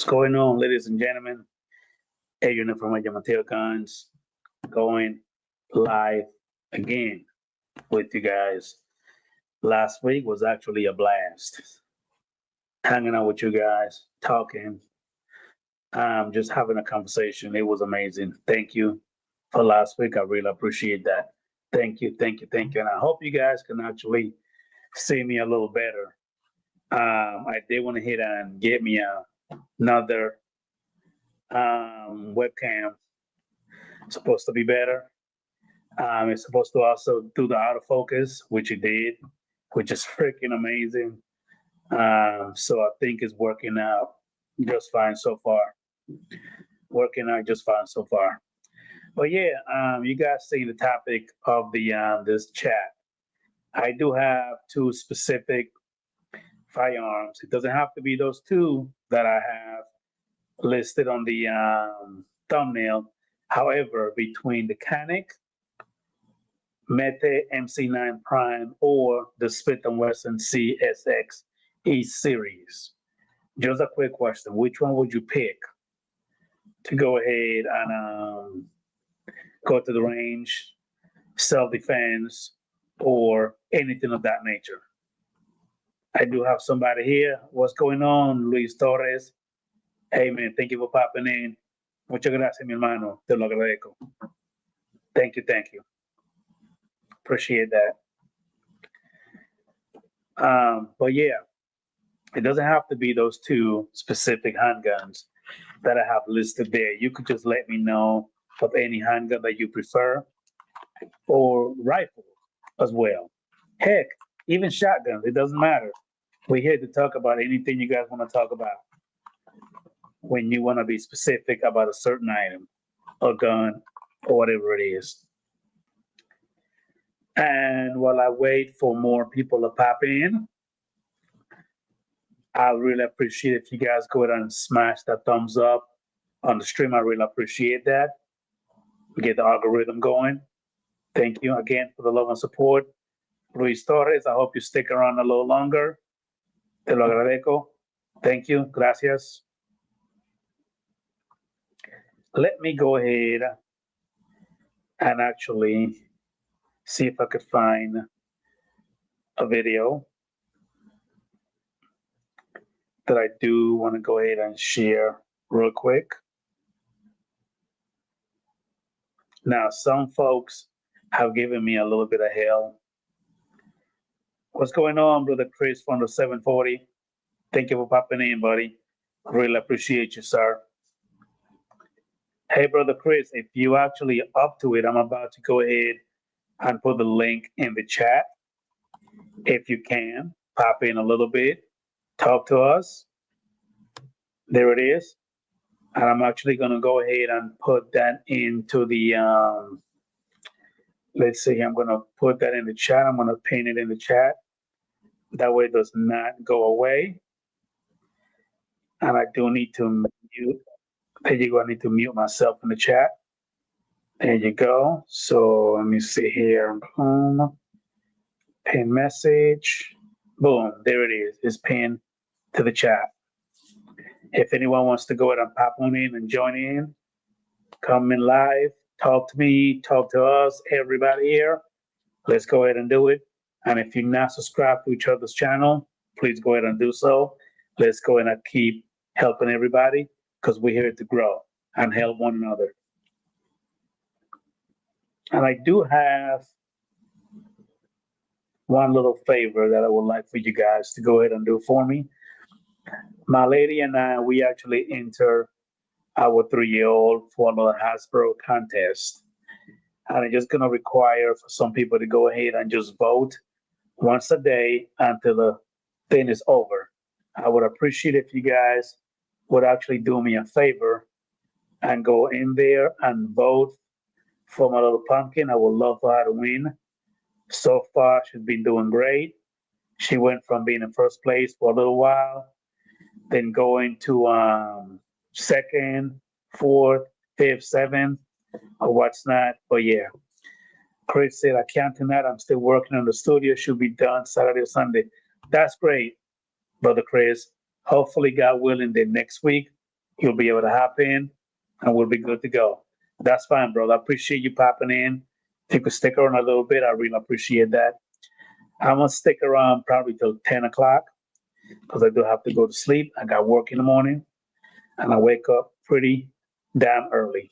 going on, ladies and gentlemen? Adrian from Mateo Guns going live again with you guys. Last week was actually a blast. Hanging out with you guys, talking, just having a conversation. It was amazing. Thank you for last week. I really appreciate that. Thank you, thank you, thank you. And I hope you guys can actually see me a little better. I did want to hit and get me another webcam. It's supposed to be better. It's supposed to also do the autofocus, which it did, which is freaking amazing. So I think it's working out just fine so far. Working out just fine so far. But yeah, you guys see the topic of the this chat. I do have two specific firearms. It doesn't have to be those two that I have listed on the thumbnail. However, between the Canik Mete MC9 Prime or the Smith & Wesson CSX E Series, just a quick question: which one would you pick to go ahead and go to the range, self-defense, or anything of that nature? I do have somebody here. What's going on, Luis Torres? Hey, man, thank you for popping in. Muchas gracias, mi hermano. Te lo agradezco. Thank you, thank you. Appreciate that. But yeah, it doesn't have to be those two specific handguns that I have listed there. You could just let me know of any handgun that you prefer, or rifle as well. Heck, even shotguns, it doesn't matter. We're here to talk about anything you guys want to talk about. When you want to be specific about a certain item, a gun, or whatever it is. And while I wait for more people to pop in, I really appreciate if you guys go ahead and smash that thumbs up on the stream. I really appreciate that. We get the algorithm going. Thank you again for the love and support. Luis Torres, I hope you stick around a little longer. Te lo agradezco. Thank you. Gracias. Let me go ahead and actually see if I could find a video that I do want to go ahead and share real quick. Now, some folks have given me a little bit of hell. What's going on, Brother Chris from the 740? Thank you for popping in, buddy. Really appreciate you, sir. Hey, Brother Chris, if you actually up to it, I'm about to go ahead and put the link in the chat. If you can, pop in a little bit, talk to us. There it is. And I'm actually going to go ahead and put that into the, let's see, I'm going to put that in the chat. I'm going to pin it in the chat. That way it does not go away. And I do need to mute. There you go. I need to mute myself in the chat. There you go. So let me see here. Boom. Pin message. Boom. There it is. It's pinned to the chat. If anyone wants to go ahead and pop on in and join in, come in live, talk to me, talk to us, everybody here. Let's go ahead and do it. And if you're not subscribed to each other's channel, please go ahead and do so. Let's go ahead and keep helping everybody, because we're here to grow and help one another. And I do have one little favor that I would like for you guys to go ahead and do for me. My lady and I, we actually enter our 3-year-old for the Hasbro contest. And I'm just going to require for some people to go ahead and just vote once a day until the thing is over. I would appreciate if you guys would actually do me a favor and go in there and vote for my little pumpkin. I would love for her to win. So far, she's been doing great. She went from being in first place for a little while, then going to second, fourth, fifth, seventh, or what's not. But yeah, Chris said, I can't tonight. I'm still working on the studio. Should be done Saturday or Sunday. That's great, Brother Chris. Hopefully, God willing, then next week you'll be able to hop in and we'll be good to go. That's fine, brother. I appreciate you popping in. If you could stick around a little bit, I really appreciate that. I'm gonna stick around probably till 10 o'clock because I do have to go to sleep. I got work in the morning and I wake up pretty damn early.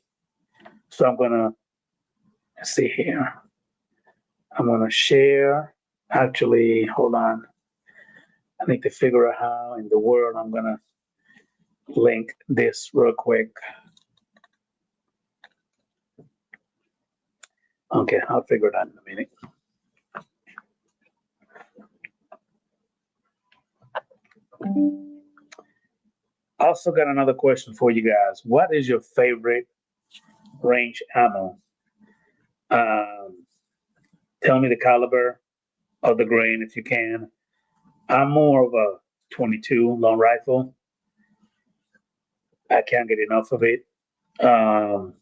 So I'm gonna see here. I'm gonna share. Actually, hold on. I need to figure out how in the world I'm gonna link this real quick. Okay, I'll figure it out in a minute. Also got another question for you guys. What is your favorite range ammo? Tell me the caliber of the grain if you can. I'm more of a 22 long rifle. I can't get enough of it. I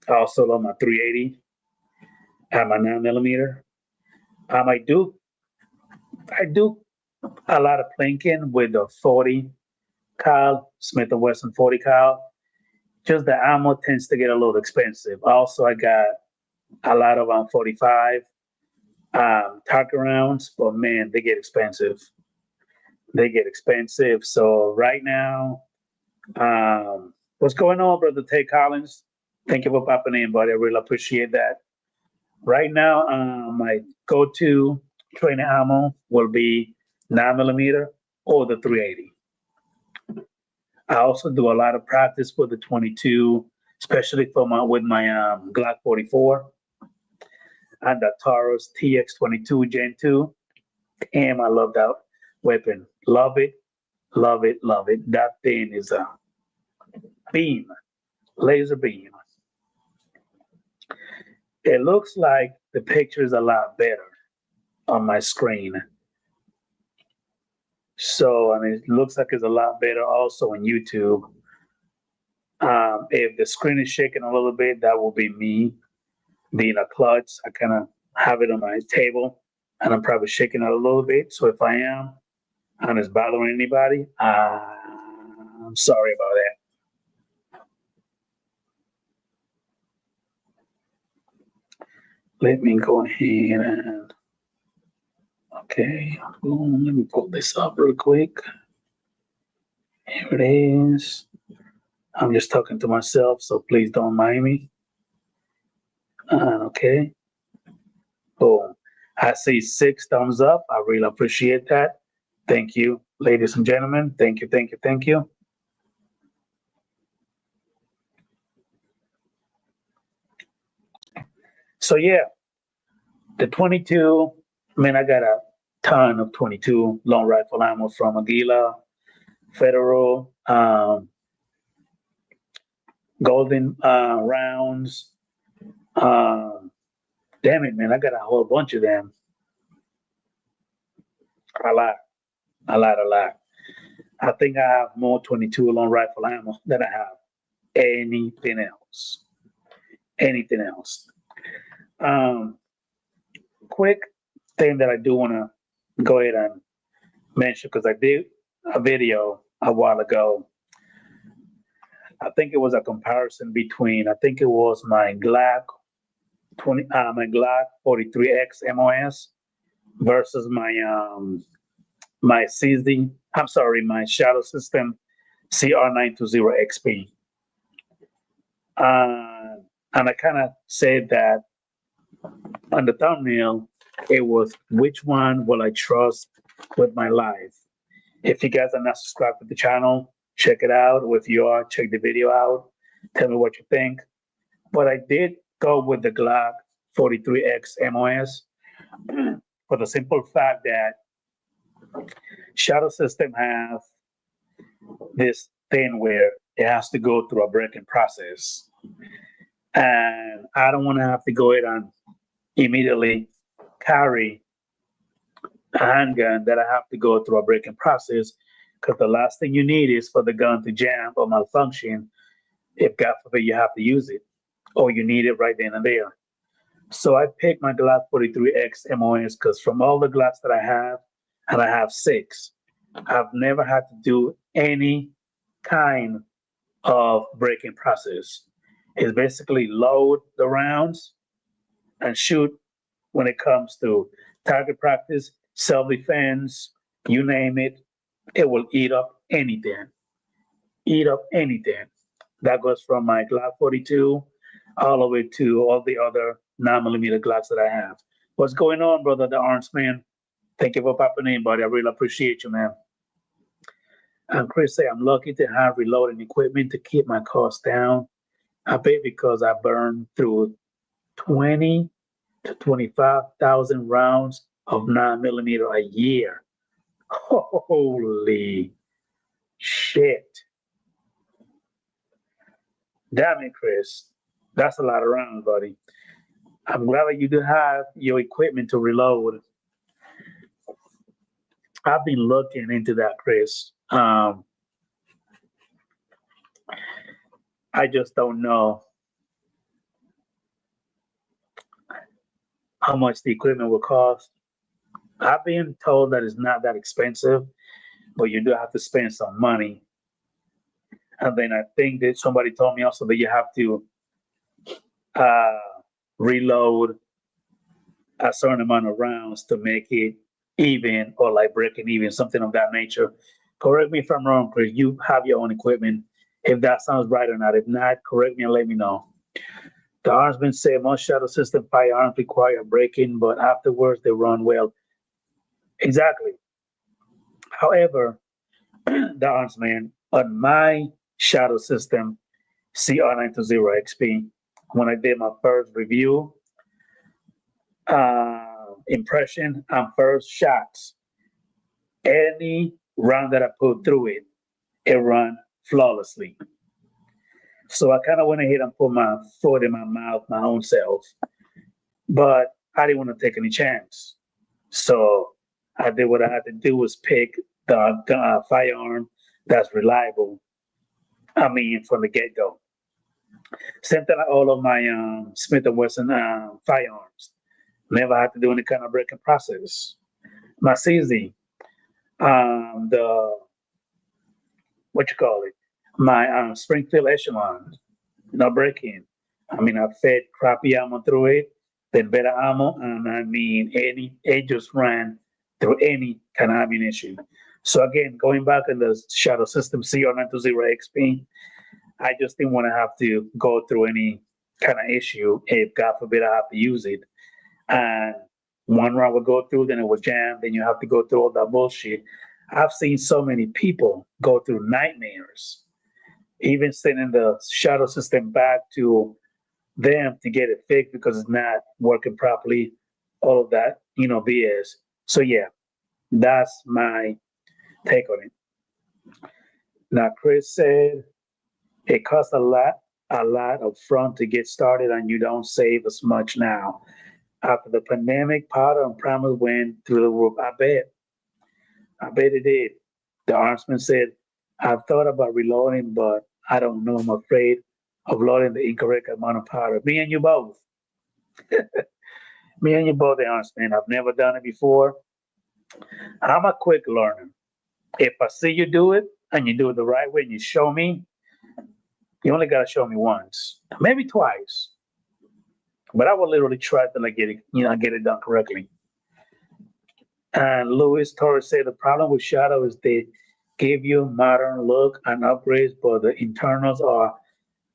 also love my 380 and my 9mm. I do a lot of plinking with the 40 cal, Smith & Wesson 40 cal. Just the ammo tends to get a little expensive. Also, I got a lot of 45 target rounds, but man, they get expensive. So right now, what's going on, brother Tay Collins? Thank you for popping in, buddy. I really appreciate that. Right now, my go-to training ammo will be 9mm or the 380. I also do a lot of practice with the 22, especially with my Glock 44 and the Taurus TX22 Gen 2. Damn, I love that weapon. Love it, love it, love it. That thing is a beam, laser beam. It looks like the picture is a lot better on my screen. So, I mean, it looks like it's a lot better also on YouTube. If the screen is shaking a little bit, that will be me being a klutz. I kind of have it on my table and I'm probably shaking it a little bit. So if I am and it's bothering anybody, I'm sorry about that. Let me go ahead and, okay, let me pull this up real quick. Here it is. I'm just talking to myself, so please don't mind me. Okay. Boom. I see 6 thumbs up. I really appreciate that. Thank you, ladies and gentlemen. Thank you, thank you, thank you. So yeah, the 22, man, I got a ton of 22 long rifle ammo from Aguila, Federal, Golden rounds. Damn it, man, I got a whole bunch of them. A lot. I think I have more 22 long rifle ammo than I have anything else. Quick thing that I do want to go ahead and mention, because I did a video a while ago. I think it was a comparison between, I think it was my Glock 43X MOS versus my my Shadow System CR920XP. And I kind of said that on the thumbnail, it was which one will I trust with my life. If you guys are not subscribed to the channel, check it out. If you are, check the video out. Tell me what you think. But I did go with the Glock 43X MOS for the simple fact that Shadow System have this thing where it has to go through a breaking process. And I don't want to have to go ahead and immediately carry a handgun that I have to go through a breaking process, because the last thing you need is for the gun to jam or malfunction if, God forbid, you have to use it or you need it right then and there. So I picked my Glock 43X MOS because from all the Glocks that I have, and I have 6, I've never had to do any kind of breaking process. It's basically load the rounds and shoot when it comes to target practice, self defense, you name it, it will eat up anything. Eat up anything. That goes from my Glock 42 all the way to all the other 9mm Glocks that I have. What's going on, brother, the Orange Man? Thank you for popping in, buddy. I really appreciate you, man. And Chris say, I'm lucky to have reloading equipment to keep my costs down. I bet because I burn through 20 to 25,000 rounds of 9mm a year. Holy shit. Damn it, Chris. That's a lot of rounds, buddy. I'm glad that you do have your equipment to reload. I've been looking into that, Chris. I just don't know how much the equipment will cost. I've been told that it's not that expensive, but you do have to spend some money. And then I think that somebody told me also that you have to uh, reload a certain amount of rounds to make it even or like breaking even, something of that nature. Correct me if I'm wrong, Chris. You have your own equipment. If that sounds right or not. If not, correct me and let me know. The armsman said most shadow system firearms require breaking, but afterwards they run well. Exactly. However, the armsman on my shadow system CR920XP, when I did my first review, impression on first shots, any round that I put through it, it run flawlessly. So I kind of went ahead and put my foot in my mouth, my own self, but I didn't want to take any chance. So I did what I had to do was pick the firearm that's reliable. I mean, from the get go. Same thing like all of my Smith and Wesson firearms. Never had to do any kind of breaking process. My CZ, the what you call it, my Springfield Echelon, no breaking. I mean, I fed crappy ammo through it, then better ammo, and I mean, it just ran through any kind of ammunition. So again, going back in the Shadow System CR920XP, I just didn't want to have to go through any kind of issue if, God forbid, I have to use it. And one round would go through, then it would jam, then you have to go through all that bullshit. I've seen so many people go through nightmares, even sending the Shadow System back to them to get it fixed because it's not working properly, all of that, BS. So yeah, that's my take on it. Now, Chris said it costs a lot of front to get started, and you don't save as much now. After the pandemic, powder and primer went through the roof. I bet it did. The armsman said, I've thought about reloading, but I don't know. I'm afraid of loading the incorrect amount of powder. Me and you both. Me and you both, the armsman. I've never done it before. I'm a quick learner. If I see you do it and you do it the right way and you show me, you only got to show me once, maybe twice. But I will literally try to get it done correctly. And Luis Torres said the problem with Shadow is they give you modern look and upgrades, but the internals are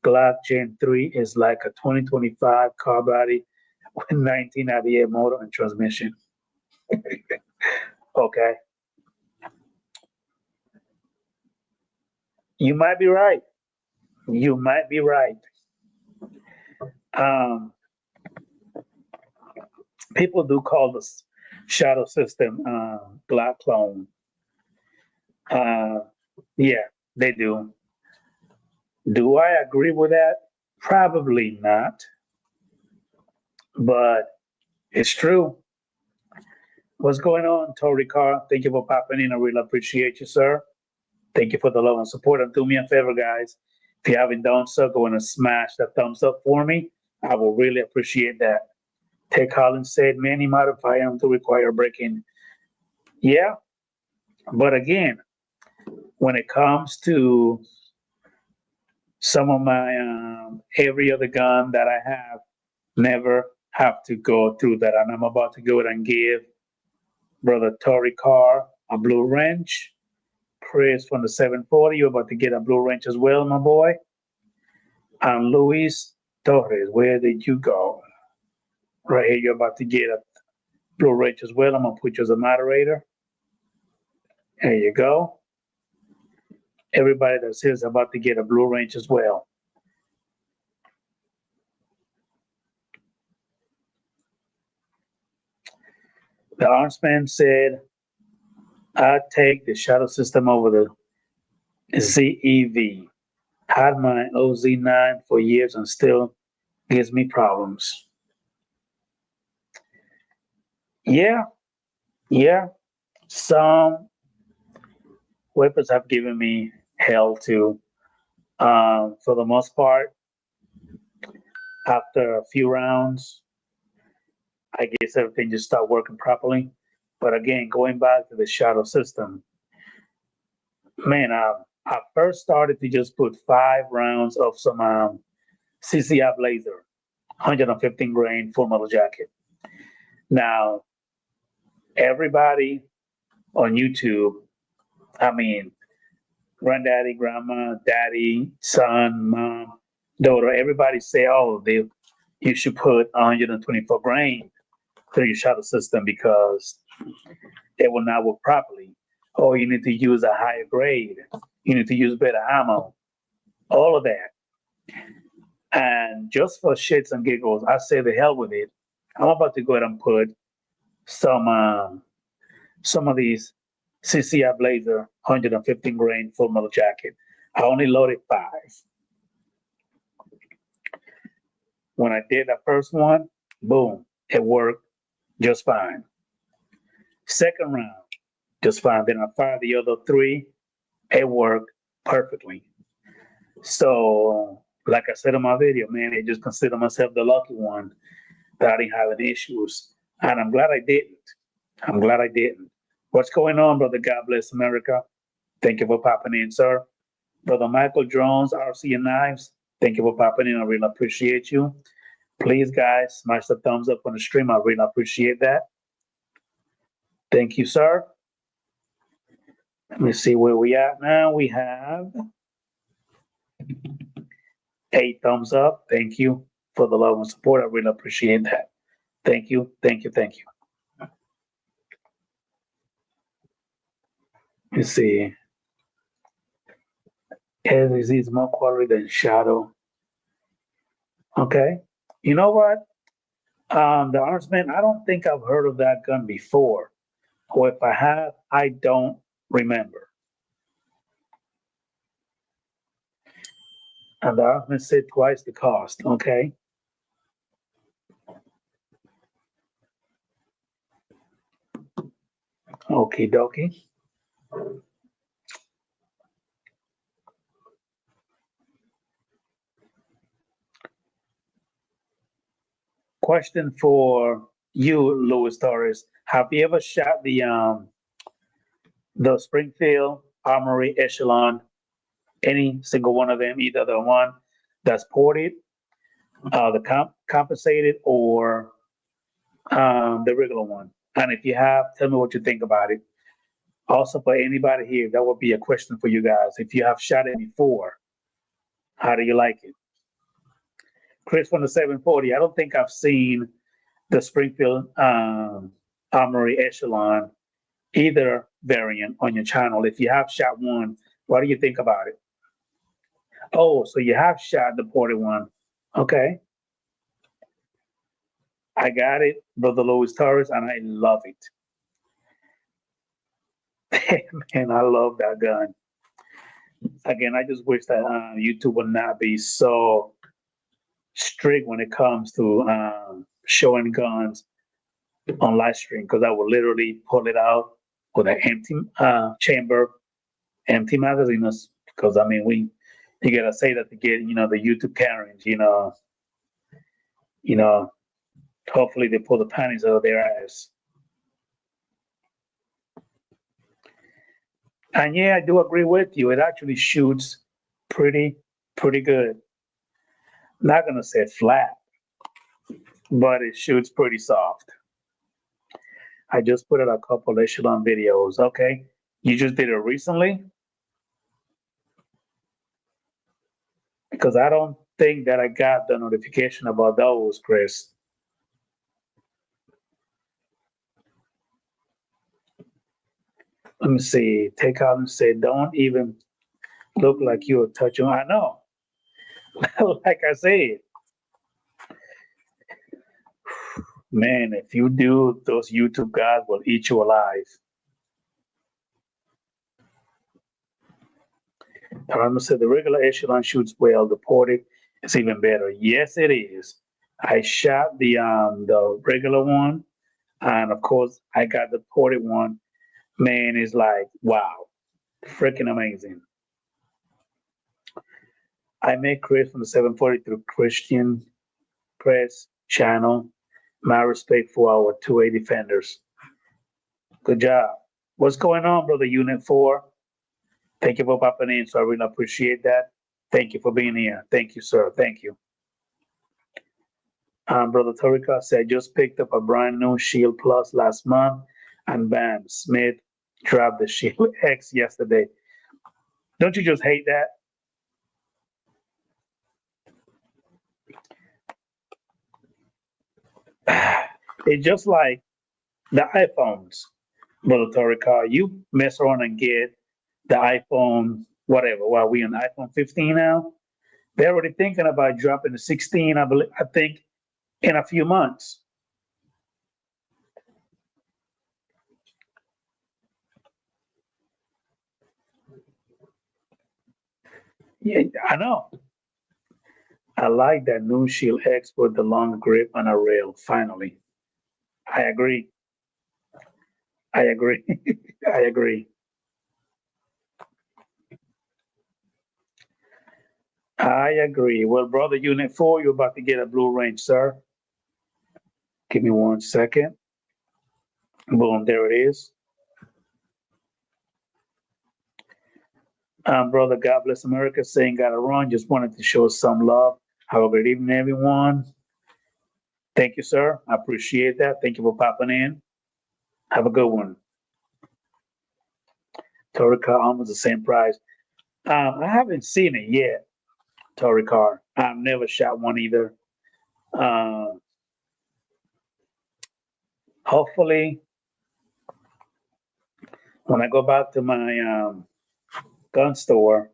Glock Gen 3 is like a 2025 car body with 1998 motor and transmission. Okay. You might be right. You might be right. People do call this Shadow System Glock clone. Yeah, they do. Do I agree with that? Probably not, but it's true. What's going on, Tori Carr? Thank you for popping in. I really appreciate you, sir. Thank you for the love and support. And do me a favor, guys. If you haven't done so, go and smash that thumbs up for me. I will really appreciate that. Ted Collins said many modern firearms do require breaking. Yeah, but again, when it comes to Some of my every other gun that I have never have to go through that, and I'm about to go ahead and give brother Tory Carr a blue wrench. Chris from the 740, you're about to get a blue wrench as well, my boy. And Luis Torres, where did you go? Right here, you're about to get a blue wrench as well. I'm gonna put you as a moderator. There you go. Everybody that's here is about to get a blue wrench as well. The Armsman said, I'd take the Shadow System over the ZEV. Had my OZ9 for years and still gives me problems. Yeah, yeah. Some weapons have given me hell too. For the most part, after a few rounds, I guess everything just stopped working properly. But again, going back to the Shadow System, man, I first started to just put 5 rounds of some CCI Blazer, 115 grain full metal jacket. Now, everybody on YouTube, I mean, granddaddy, grandma, daddy, son, mom, daughter, everybody say, oh, you should put 124 grain through your Shadow System because it will not work properly. Or you need to use a higher grade. You need to use better ammo. All of that. And just for shits and giggles, I say the hell with it. I'm about to go ahead and put some of these CCI Blazer 115 grain full metal jacket. I only loaded 5. When I did that first one, boom, it worked just fine. Second round, just fine. Then I fired the other 3, it worked perfectly. So, like I said in my video, man, I just consider myself the lucky one that I didn't have any issues. And I'm glad I didn't. I'm glad I didn't. What's going on, brother? God bless America. Thank you for popping in, sir. Brother Michael Jones, RC and Knives, thank you for popping in. I really appreciate you. Please, guys, smash the thumbs up on the stream. I really appreciate that. Thank you, sir. Let me see where we at now. We have 8 thumbs up. Thank you for the love and support. I really appreciate that. Thank you, thank you, thank you. Let's see. Is these more quality than Shadow? Okay. You know what? The Armsman, I don't think I've heard of that gun before. Or if I have, I don't remember. And the Armsman said twice the cost. Okay. Okie dokie. Question for you, Louis Torres. Have you ever shot the Springfield Armory Echelon? Any single one of them, either the one that's ported, the compensated, or the regular one? And if you have, tell me what you think about it. Also, for anybody here, that would be a question for you guys. If you have shot it before, how do you like it? Chris from the 740, I don't think I've seen the Springfield Armory Echelon, either variant on your channel. If you have shot one, what do you think about it? Oh, so you have shot the ported one. Okay. I got it, Brother Louis Torres, and I love it. Man, I love that gun. Again, I just wish that YouTube would not be so strict when it comes to showing guns on live stream, because I would literally pull it out with an empty chamber, empty magazines. Because I mean, you gotta say that to get the YouTube Karens, hopefully they pull the panties out of their ass. And yeah, I do agree with you. It actually shoots pretty pretty good. Not gonna say flat, but it shoots pretty soft. I just put out a couple echelon videos. Okay, you just did it recently because I don't think that I got the notification about those, Chris. Let me see. Take out and say, don't even look like you're touching. I know. Like I said, man, if you do, those YouTube guys will eat you alive. Tarama said the regular echelon shoots well. The ported is even better. Yes, it is. I shot the regular one, and of course I got the ported one. Man, it's like wow, freaking amazing. I met Chris from the 740 through Christian Press channel. My respect for our 2A defenders. Good job. What's going on, brother Unit 4? Thank you for popping in, so I really appreciate that. Thank you for being here. Thank you, sir. Thank you. Brother Torika said, just picked up a brand new Shield Plus last month, and bam, Smith dropped the Shield X yesterday. Don't you just hate that? It's just like the iPhones, Brother Torika. You mess around and get the iPhone, whatever. Well, we on iPhone 15 now. They're already thinking about dropping the 16. I think in a few months. Yeah, I know. I like that new Shield X with the long grip and a rail. Finally, I agree. I agree. I agree. I agree. Well, brother, Unit 4, you're about to get a blue range, sir. Give me 1 second. Boom, there it is. Brother, God bless America, saying got to run. Just wanted to show some love. Have a good evening, everyone. Thank you, sir. I appreciate that. Thank you for popping in. Have a good one. Torica, almost the same price. I haven't seen it yet, Torica. I've never shot one either. Hopefully, when I go back to my gun store,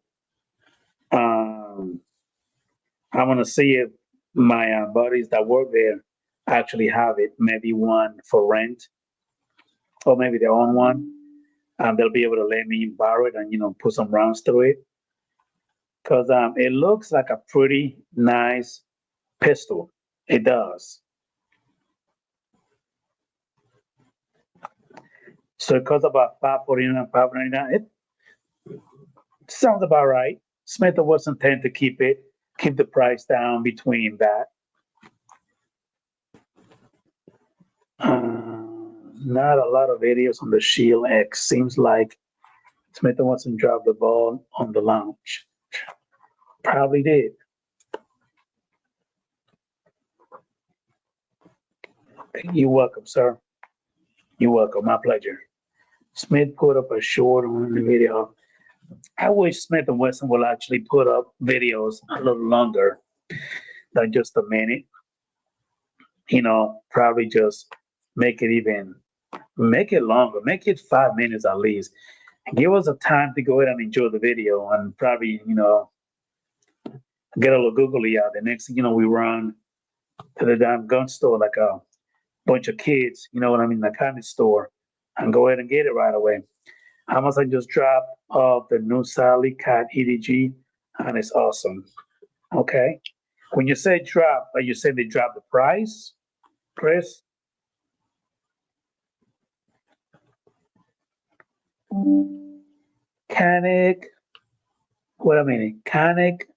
I want to see if my buddies that work there actually have it. Maybe one for rent, or maybe their own one. They'll be able to let me borrow it and put some rounds through it because it looks like a pretty nice pistol. It does. So it costs about $549, $599. It sounds about right. Smith & Wesson tend to keep the price down between that. Not a lot of videos on the Shield X. Seems like Smith & Wesson dropped the ball on the launch. Probably did. You're welcome, sir. You're welcome. My pleasure. Smith put up a short on the video. I wish Smith & Wesson will actually put up videos a little longer than just a minute. Probably just make it longer. Make it 5 minutes at least. Give us a time to go ahead and enjoy the video and probably, get a little googly out. The next thing we run to the damn gun store like a bunch of kids, you know what I mean, the kind of store, and go ahead and get it right away. How much I just dropped off the new Sally Cat EDG, and it's awesome. Okay. When you say drop, are you saying they drop the price, Chris? Canic, wait a minute, Canic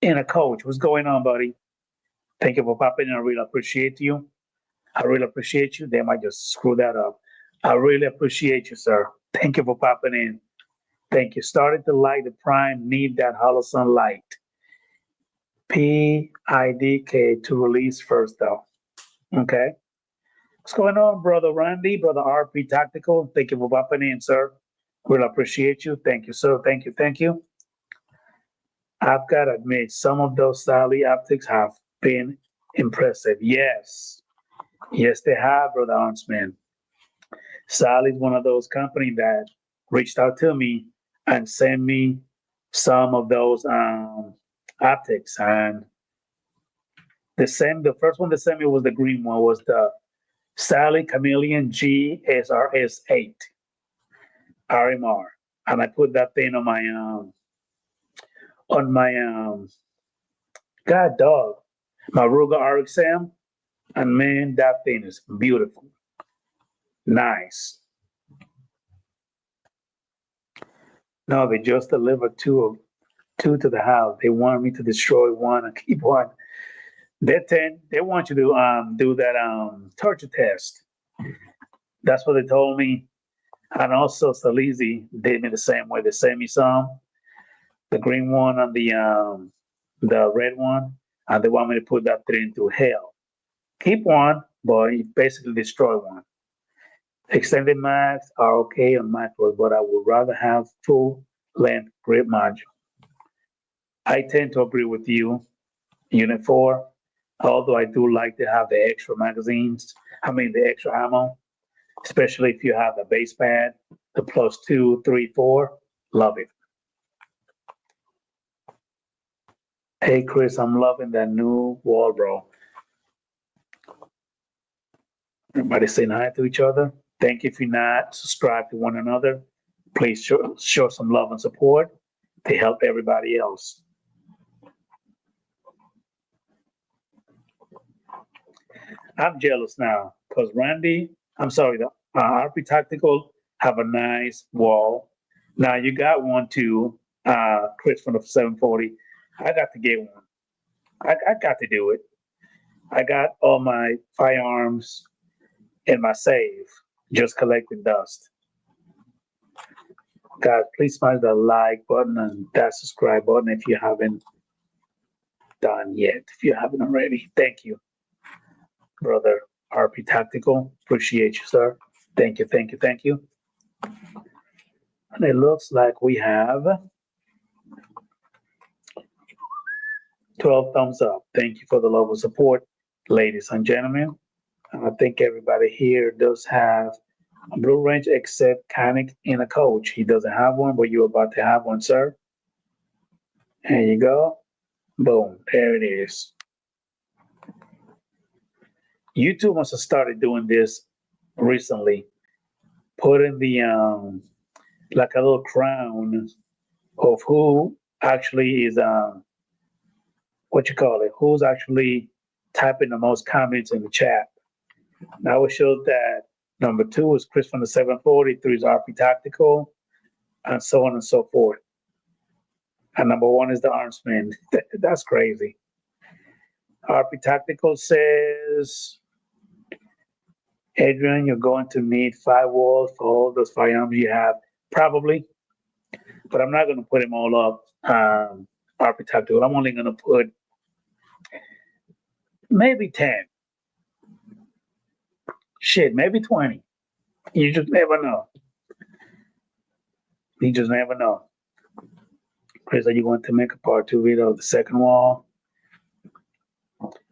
in a coach. What's going on, buddy? Thank you for popping in. I really appreciate you. I really appreciate you. They might just screw that up. I really appreciate you, sir. Thank you for popping in. Thank you. Started to light the prime, need that holosun light. PIDK to release first though. Okay. What's going on, brother Randy, brother RP Tactical? Thank you for popping in, sir. We'll appreciate you. Thank you, sir. Thank you. Thank you. I've got to admit, some of those Sally optics have been impressive. Yes. Yes, they have, brother Arnsman. Sally's one of those companies that reached out to me and sent me some of those optics. And the first one they sent me was the green one, was the Sally Chameleon GSRS8 RMR. And I put that thing on my god dog, my Ruger RXM, and man, that thing is beautiful. Nice. No, they just delivered two to the house. They wanted me to destroy one and keep one. They want you to do that torture test. That's what they told me. And also Salizi did me the same way. They sent me some, the green one and the red one, and they want me to put that thing into hell. Keep one, but you basically destroy one. Extended mags are okay on macros, but I would rather have full length grip module. I tend to agree with you, Unit 4, although I do like to have the extra magazines, the extra ammo, especially if you have the base pad, the +2, 3, 4, love it. Hey, Chris, I'm loving that new wall, bro. Everybody saying hi to each other. Thank you if you're not subscribed to one another. Please show some love and support to help everybody else. I'm jealous now because the RP Tactical have a nice wall. Now you got one too, Chris from the 740. I got to get one. I got to do it. I got all my firearms in my safe, just collecting dust. Guys, please smash the like button and that subscribe button if you haven't done yet. If you haven't already, thank you, brother RP Tactical. Appreciate you, sir. Thank you, thank you, thank you. And it looks like we have 12 thumbs up. Thank you for the love and support, ladies and gentlemen. I think everybody here does have a Blue Range except Kanik in a coach. He doesn't have one, but you're about to have one, sir. There you go. Boom. There it is. YouTube must have started doing this recently, putting the like a little crown of who actually is who's actually typing the most comments in the chat. Now it shows that number 2 is Chris from the 740, 3 is RP Tactical, and so on and so forth. And number 1 is the Armsman. That's crazy. RP Tactical says, Adrian, you're going to need 5 walls for all those firearms you have. Probably. But I'm not going to put them all up, RP Tactical. I'm only going to put maybe 10. Shit, maybe 20. You just never know. You just never know. Chris, are you going to make a part 2 video of the second wall?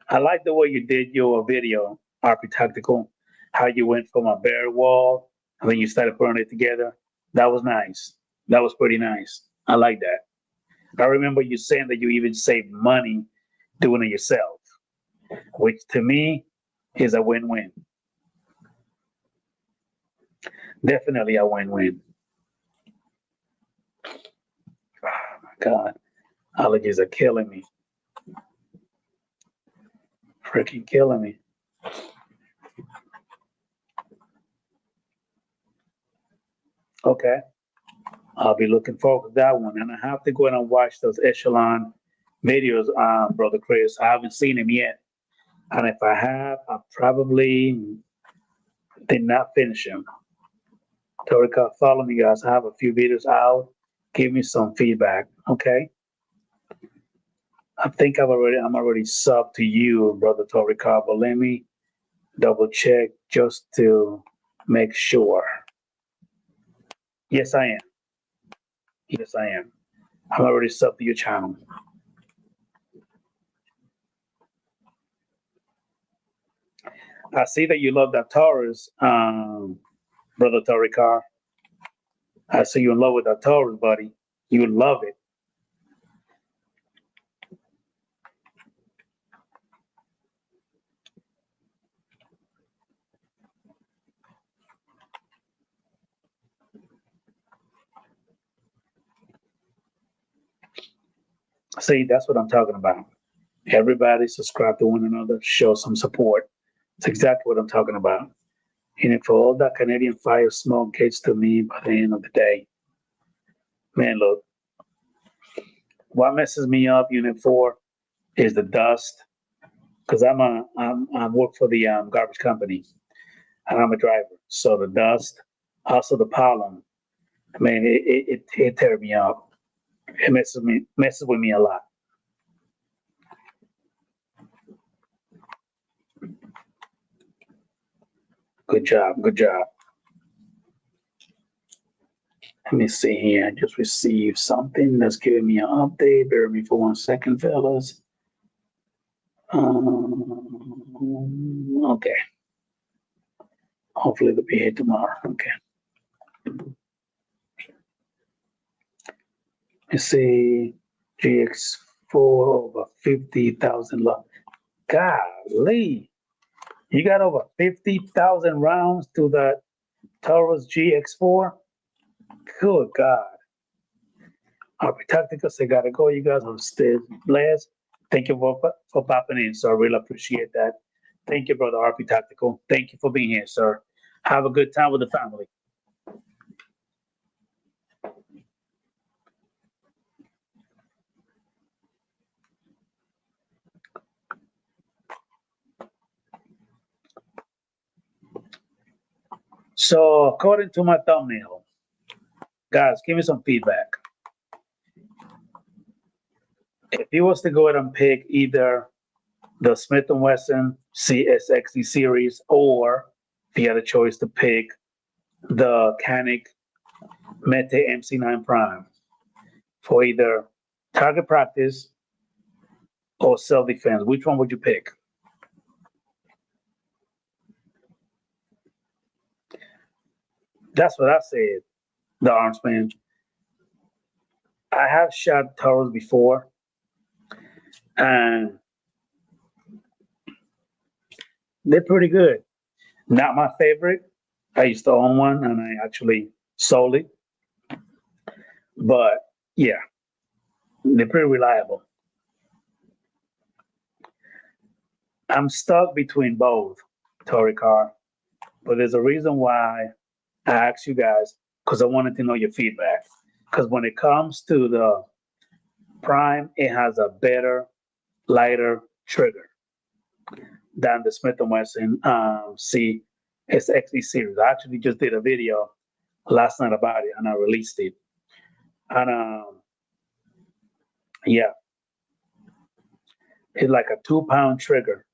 I like the way you did your video, RP Tactical, how you went from a bare wall and then you started putting it together. That was nice. That was pretty nice. I like that. I remember you saying that you even saved money doing it yourself, which to me is a win-win. Definitely a win-win. Oh my God. Allergies are killing me. Freaking killing me. Okay. I'll be looking forward to that one. And I have to go in and watch those Echelon videos, Brother Chris. I haven't seen them yet. And if I have, I probably did not finish them. Torika, follow me, guys. I have a few videos out give me some feedback, okay? I think I'm already subbed to you, Brother Torricar, but let me double check just to make sure. Yes, I am. Yes, I am. I'm already subbed to your channel. I see that you love that Taurus, Brother Torricar. I see you in love with that Taurus, buddy. You love it. See, that's what I'm talking about. Everybody subscribe to one another, show some support. It's exactly what I'm talking about. And if all that Canadian fire smoke gets to me by the end of the day, man, look, what messes me up, Unit 4, is the dust. Because I work for the garbage company, and I'm a driver. So the dust, also the pollen, I mean, it tears me up. It messes with me a lot. Good job, good job. Let me see here. I just received something that's giving me an update. Bear with me for 1 second, fellas. Okay. Hopefully it'll be here tomorrow. Okay. Let's see. GX4 over 50,000. Golly. You got over 50,000 rounds to the Taurus GX4? Good God. RP Tacticals, I gotta go. You guys are still blessed. Thank you for popping in, sir. I really appreciate that. Thank you, brother RP Tactical. Thank you for being here, sir. Have a good time with the family. So, according to my thumbnail, guys, give me some feedback. If you was to go ahead and pick either the Smith & Wesson CSXE series, or if you had a choice to pick the Canik Mete MC9 Prime for either target practice or self-defense, which one would you pick? That's what I said, the Armsman. I have shot Taurus before, and they're pretty good. Not my favorite. I used to own one, and I actually sold it. But yeah, they're pretty reliable. I'm stuck between both, Torricar, but there's a reason why I asked you guys, because I wanted to know your feedback. Because when it comes to the Prime, it has a better, lighter trigger than the Smith & Wesson CSXE series. I actually just did a video last night about it, and I released it. And yeah, it's like a 2-pound trigger,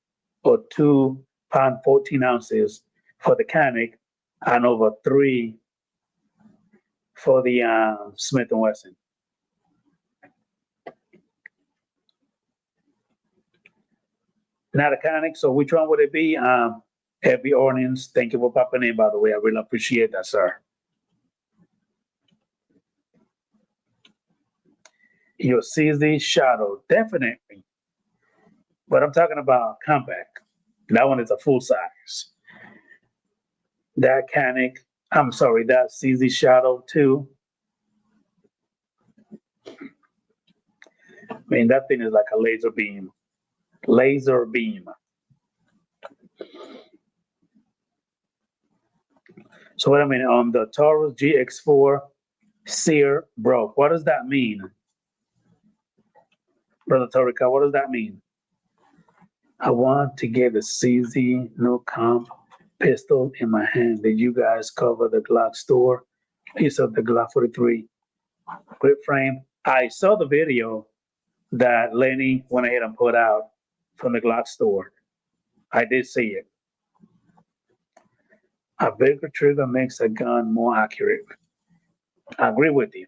or 2 pound 14 ounces for the Canik, and over 3 for the Smith & Wesson. Not a Canik, so which one would it be? Heavy Ornings, thank you for popping in, by the way. I really appreciate that, sir. Your CZ Shadow, definitely. But I'm talking about compact. That one is a full size. That Canik, I'm sorry, that CZ Shadow 2. I mean, that thing is like a laser beam. Laser beam. So what I mean, on the Taurus GX4 Sear broke. What does that mean? Brother Torrica, what does that mean? I want to get a CZ no comp pistol in my hand. Did you guys cover the Glock store? Piece of the Glock 43. grip frame. I saw the video that Lenny went ahead and put out from the Glock store. I did see it. A bigger trigger makes a gun more accurate. I agree with you.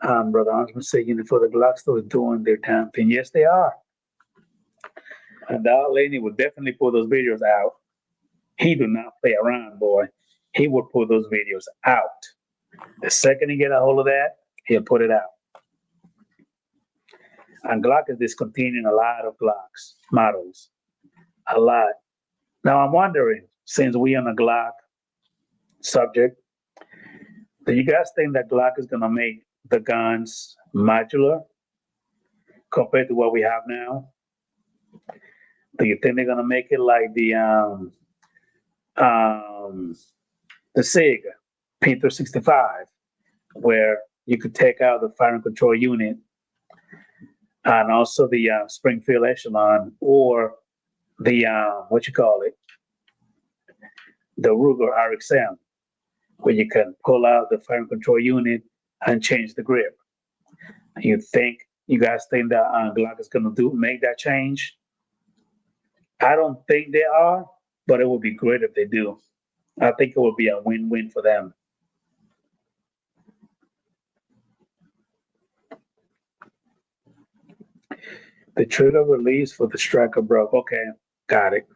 Brother Osman saying for the Glock store is doing their damn thing. Yes, they are. And that Lenny would definitely put those videos out. He do not play around, boy. He would put those videos out. The second he get a hold of that, he'll put it out. And Glock is discontinuing a lot of Glocks models. A lot. Now I'm wondering, since we on a Glock subject, do you guys think that Glock is gonna make the guns modular compared to what we have now? Do you think they're gonna make it like the SIG P365, where you could take out the firing control unit and also the Springfield Echelon, or the what you call it, the Ruger RXM, where you can pull out the firing control unit and change the grip. You guys think that Glock is gonna make that change? I don't think they are, but it would be great if they do. I think it would be a win-win for them. The trigger release for the striker broke. Okay, got it.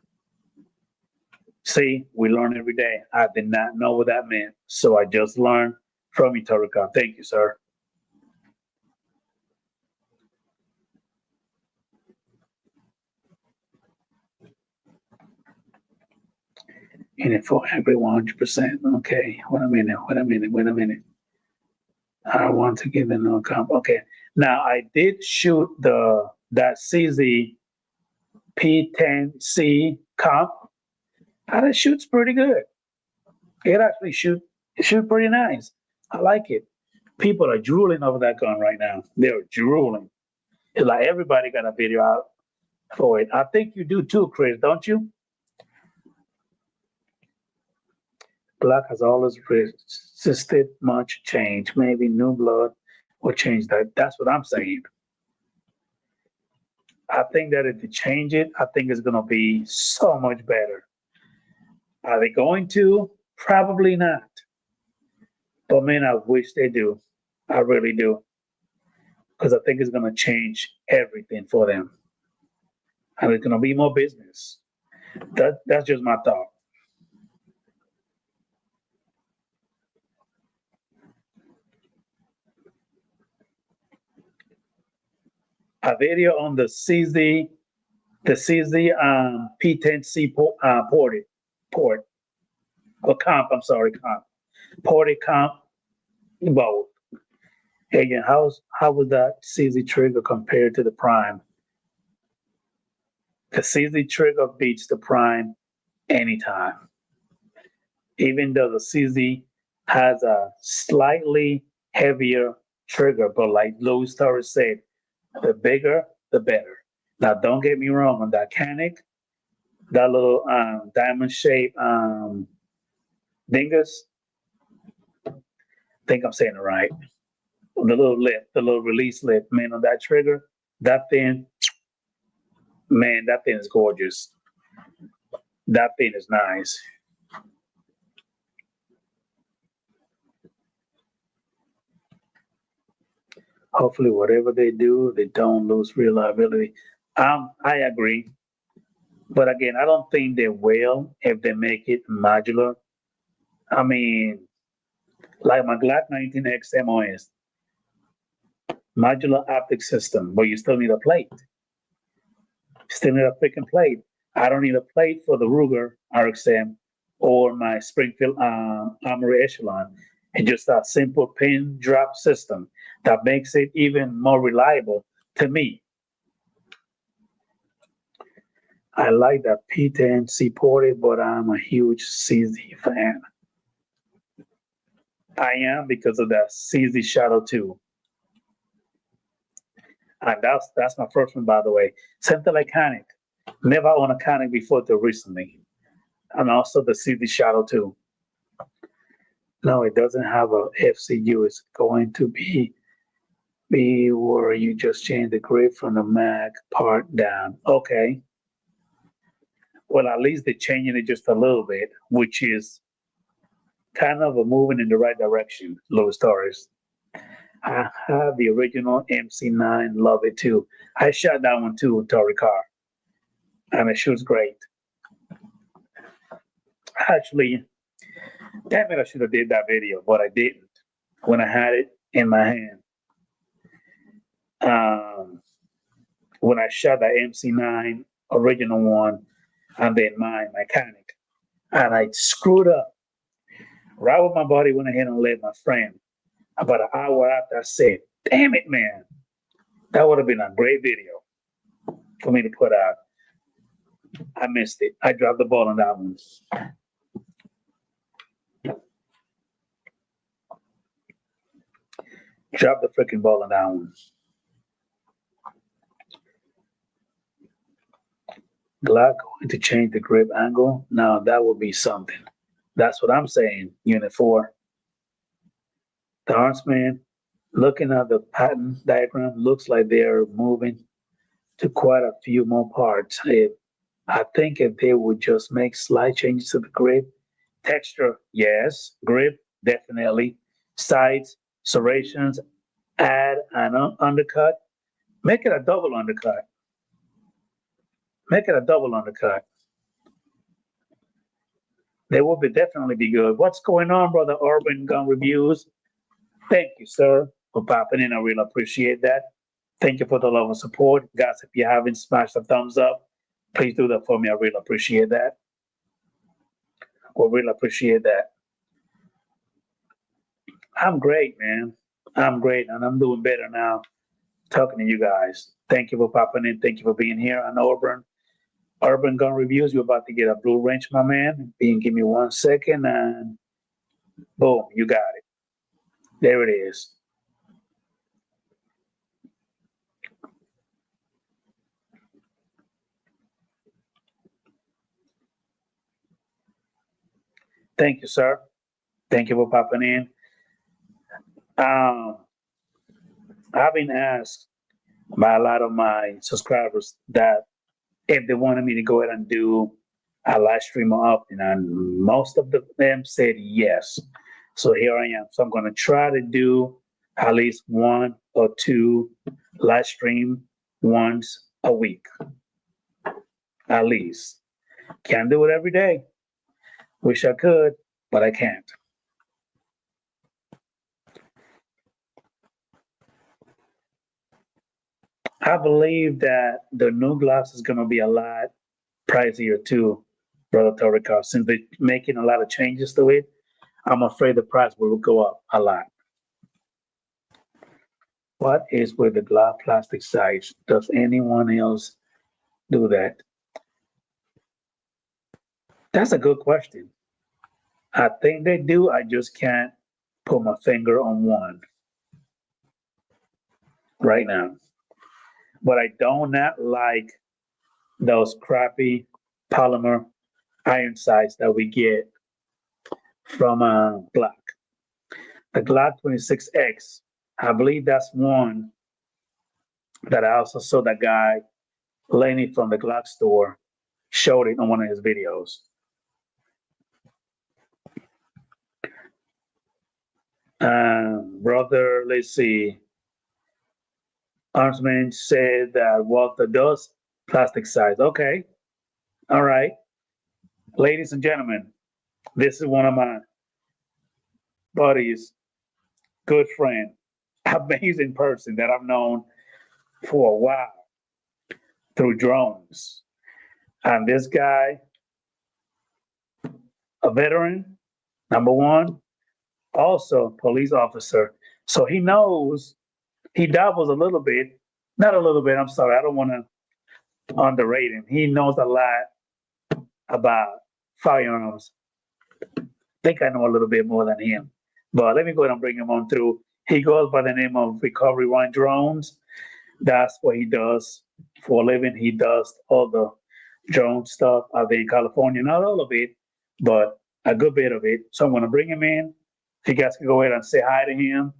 See, we learn every day. I did not know what that meant, so I just learned from you, Torika. Thank you, sir. In it for every 100%. Okay, wait a minute. I want to give the no comp. Okay, now I did shoot that CZ P10C comp, and it shoots pretty good. It actually shoot pretty nice. I like it. People are drooling over that gun right now. They're drooling. It's like everybody got a video out for it. I think you do too, Chris, don't you? Glock has always resisted much change. Maybe new blood will change that. That's what I'm saying. I think that if they change it, I think it's going to be so much better. Are they going to? Probably not. But man, I wish they do. I really do. Because I think it's going to change everything for them. And it's going to be more business. That's just my thought. A video on the CZ P10C port, or comp. I'm sorry, comp. Ported comp, both. Again, how would that CZ trigger compared to the Prime? The CZ trigger beats the Prime anytime. Even though the CZ has a slightly heavier trigger, but like Louis Torres said, the bigger, the better. Now, don't get me wrong on that Canic, that little diamond shaped dingus. I think I'm saying it right. The little lip, the little release lip, man, on that trigger, that thing, man, that thing is gorgeous. That thing is nice. Hopefully, whatever they do, they don't lose reliability. I agree. But again, I don't think they will if they make it modular. I mean, like my Glock 19X MOS, modular optic system, but you still need a plate. Still need a freaking plate. I don't need a plate for the Ruger RXM or my Springfield Armory Echelon. It's just a simple pin drop system that makes it even more reliable to me. I like that P10C ported, but I'm a huge CZ fan. I am because of that CZ Shadow 2. And that's my first one, by the way. Something like Canic. Never owned a Canic before till recently. And also the CZ Shadow 2. No, it doesn't have a FCU. It's going to be where you just change the grip from the Mac part down. Okay. Well, at least they're changing it just a little bit, which is kind of a moving in the right direction, Louis Torres. I have the original MC9, love it too. I shot that one too, Tory Car, and it shoots great. Actually, damn it, I should have did that video, but I didn't when I had it in my hand. Um, when I shot that MC9 original one, and then my mechanic, and I screwed up. Right when my body went ahead and left my friend. About an hour after, I said, "Damn it, man, that would have been a great video for me to put out." I missed it. I dropped the ball on that one. Dropped the freaking ball on that one. Glock going to change the grip angle? Now that would be something. That's what I'm saying, Unit 4. The Huntsman, looking at the pattern diagram, looks like they're moving to quite a few more parts. I think if they would just make slight changes to the grip, texture, yes, grip, definitely, sides, serrations, add an undercut, make it a double undercut. Make it a double undercut. They will be definitely be good. What's going on, brother? Urban Gun Reviews. Thank you, sir, for popping in. I really appreciate that. Thank you for the love and support. Guys, if you haven't smashed the thumbs up, please do that for me. I really appreciate that. We really appreciate that. I'm great, man. I'm great, and I'm doing better now talking to you guys. Thank you for popping in. Thank you for being here on Urban Gun Reviews. You're about to get a blue wrench, my man. Give me 1 second, and boom, you got it. There it is. Thank you, sir. Thank you for popping in. Um, I've been asked by a lot of my subscribers that if they wanted me to go ahead and do a live stream often, and most of them said yes. So here I am. So I'm going to try to do at least 1 or 2 live stream once a week, at least. Can't do it every day. Wish I could, but I can't. I believe that the new glass is going to be a lot pricier too, Brother Torrico. Since they're making a lot of changes to it, I'm afraid the price will go up a lot. What is with the glass plastic sides? Does anyone else do that? That's a good question. I think they do. I just can't put my finger on one right now. But I do not like those crappy polymer iron sights that we get from Glock. The Glock 26X, I believe that's one that I also saw that guy Lenny from the Glock store showed it on one of his videos. Brother, let's see. Armsman said that Walter does plastic size. Okay. All right. Ladies and gentlemen, this is one of my buddies, good friend, amazing person that I've known for a while through drones. And this guy, a veteran, number one, also police officer. So he knows, he dabbles a little bit, not a little bit, I'm sorry, I don't want to underrate him. He knows a lot about firearms. I think I know a little bit more than him. But let me go ahead and bring him on through. He goes by the name of Recovery One Drones. That's what he does for a living. He does all the drone stuff out there in California, not all of it, but a good bit of it. So I'm going to bring him in If you guys can go ahead and say hi to him,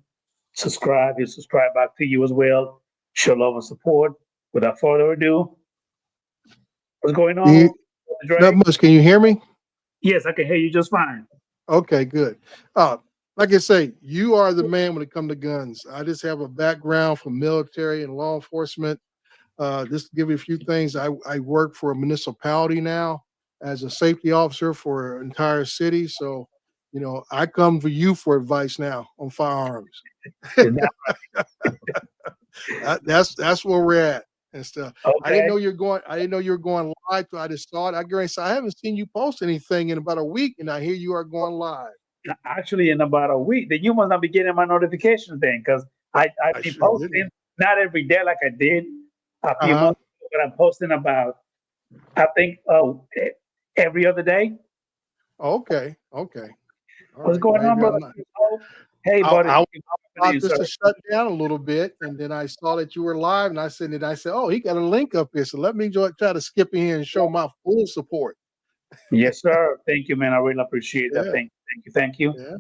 subscribe, he'll subscribe back to you as well. Show love and support. Without further ado, what's going on, Not Dre? much. Can you hear me? Yes, I can hear you just fine. Okay, good. Like I say, you are the man when it comes to guns. I just have a background from military and law enforcement. Just to give you a few things, I work for a municipality now as a safety officer for an entire city. So, I come for you for advice now on firearms. Is that That's where we're at and stuff. I didn't okay? know you're going. I didn't know you were going live. So I just saw it. I haven't seen you post anything in about a week, and I hear you are going live. Actually, in about a week, then you must not be getting my notification thing because I've I been sure posting didn't. not every day like I did a Uh few huh. months ago, but I'm posting about I think every other day. Okay. Okay. All What's right. going on, Maybe brother? I'm not. Hey, buddy. I was Thank you for coming about in, just sir. to shut down a little bit, and then I saw that you were live, and I said, oh, he got a link up here, so let me try to skip in here and show my full support. Yes, sir. Thank you, man. I really appreciate that. Yeah. Thank you, Yeah.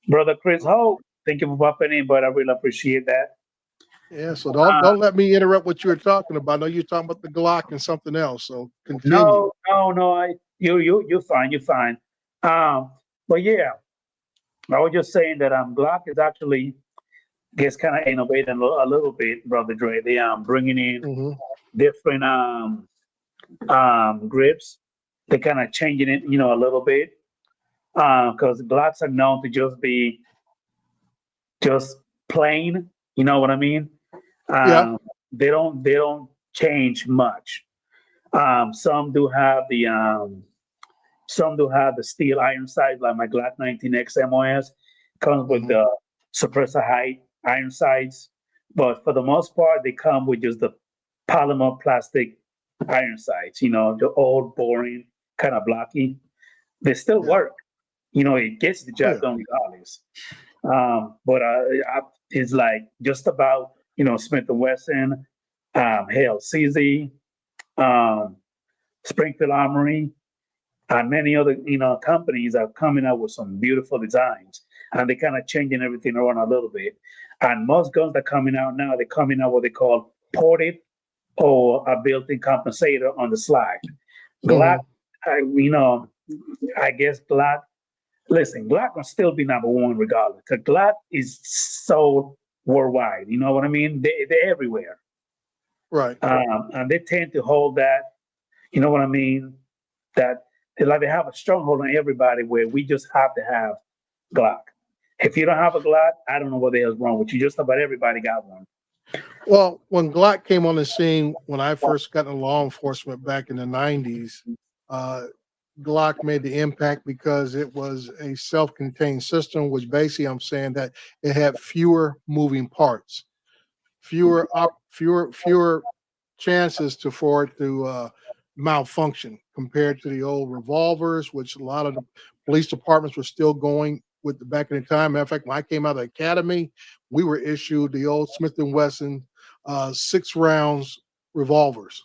brother Chris Okay. Hope. Thank you for popping in, but I really appreciate that. Yeah. So don't Uh, don't let me interrupt what you were talking about. I know you're talking about the Glock and something else. So continue. no. You're fine. You're fine. But yeah, I was just saying that Glock is actually gets kind of innovating a little bit, brother Dre. They bringing in Hmm. different grips. They kind of changing it, a little bit. Because Glocks are known to just plain. You know what I mean? Yeah. Um, they don't change much. Some do have the steel iron sights, like my Glock 19X MOS comes with Hmm. the suppressor height iron sights, but for the most part, they come with just the polymer plastic iron sights. The old, boring, kind of blocky. They still Yeah. work. It gets the Oh job yeah. done regardless. But it's like just about Smith and Wesson, Hale CZ, um, Springfield Armory, and many other companies are coming out with some beautiful designs, and they're kind of changing everything around a little bit. And most guns that are coming out now, they're coming out what they call ported or a built-in compensator on the slide. Glock, Hmm. I guess Glock. Listen, Glock will still be number one regardless. Cause Glock is sold worldwide. You know what I mean? They're everywhere, Right. and they tend to hold that. You know what I mean? That they have a stronghold on everybody where we just have to have Glock. If you don't have a Glock, I don't know what the hell's wrong with you. Just about everybody got one. Well, when Glock came on the scene, when I first got into law enforcement back in the '90s, uh, Glock made the impact because it was a self-contained system, which basically I'm saying that it had fewer moving parts, fewer chances for it to malfunction compared to the old revolvers, which a lot of the police departments were still going with the back in the time. Matter of fact, when I came out of the academy, we were issued the old Smith and Wesson 6 rounds revolvers.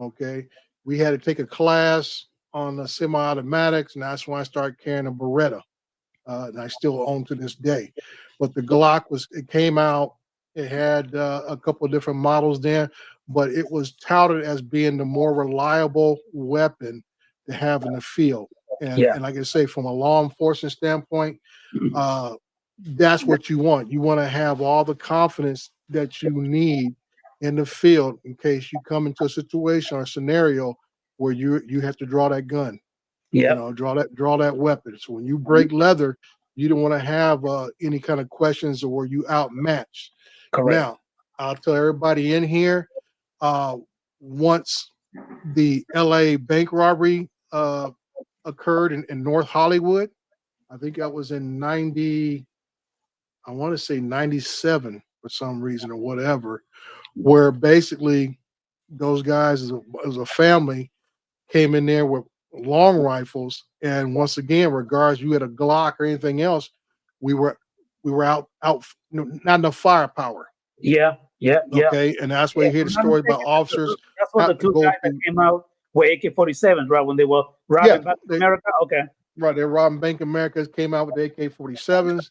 Okay, we had to take a class on the semi-automatics, and that's when I started carrying a Beretta, and I still own to this day. But the Glock it came out. It had a couple of different models there, but it was touted as being the more reliable weapon to have in the field. And Yeah, and like I say, from a law enforcement standpoint, uh, that's what you want. You want to have all the confidence that you need in the field in case you come into a situation or scenario where you have to draw that gun, yep, draw that weapon. So when you break leather, you don't want to have any kind of questions or where you outmatched. correct. Now, I'll tell everybody in here, uh, once the LA bank robbery occurred in North Hollywood, I think that was in 90, I want to say 97 for some reason or whatever, where basically those guys as a family came in there with long rifles, and once again, regardless you had a Glock or anything else, we were out not enough firepower. Yeah. Okay, and that's why Yeah, you if hear the I'm not story about mistaken, officers that's what the having to two go guys that through. came out with AK-47s, right? When they were Yeah, robbing back in America. Okay. Right, they're robbing Bank of America. Came out with the AK-47s.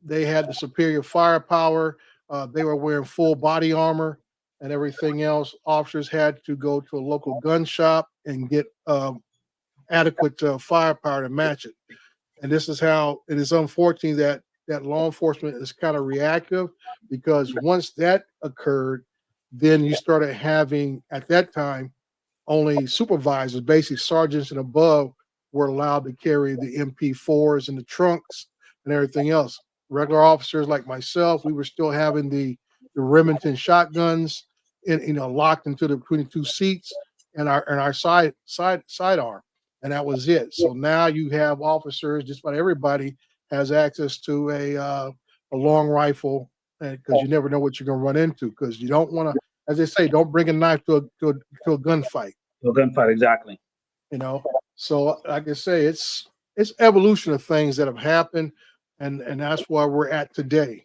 They had the superior firepower. They were wearing full body armor and everything else. Officers had to go to a local gun shop and get adequate firepower to match it. And this is how it is unfortunate that law enforcement is kind of reactive, because once that occurred, then you started having, at that time, only supervisors, basically sergeants and above, were allowed to carry the MP4s and the trunks and everything else. Regular officers like myself, we were still having the Remington shotguns locked into the between the two seats and our sidearm, and that was it. So now you have officers, just about everybody has access to a long rifle, because you never know what you're going to run into, because you don't want to, as they say, don't bring a knife to a gunfight. No gunfight, exactly. You know, so like I say, it's evolution of things that have happened, and that's why we're at today.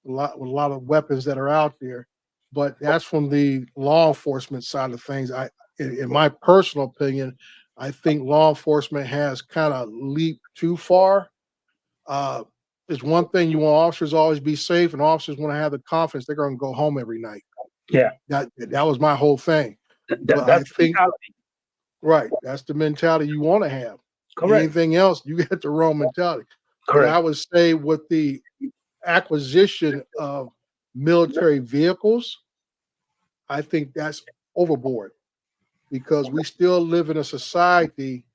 A lot of weapons that are out there, but that's from the law enforcement side of things. In my personal opinion, I think law enforcement has kind of leaped too far. It's one thing, you want officers to always be safe, and officers want to have the confidence they're going to go home every night. Yeah, That was my whole thing. But I that's think, mentality. right, that's the mentality you want to have. Correct. Anything else, you get the wrong mentality. And Correct. I would say with the acquisition of military vehicles, I think that's overboard, because we still live in a society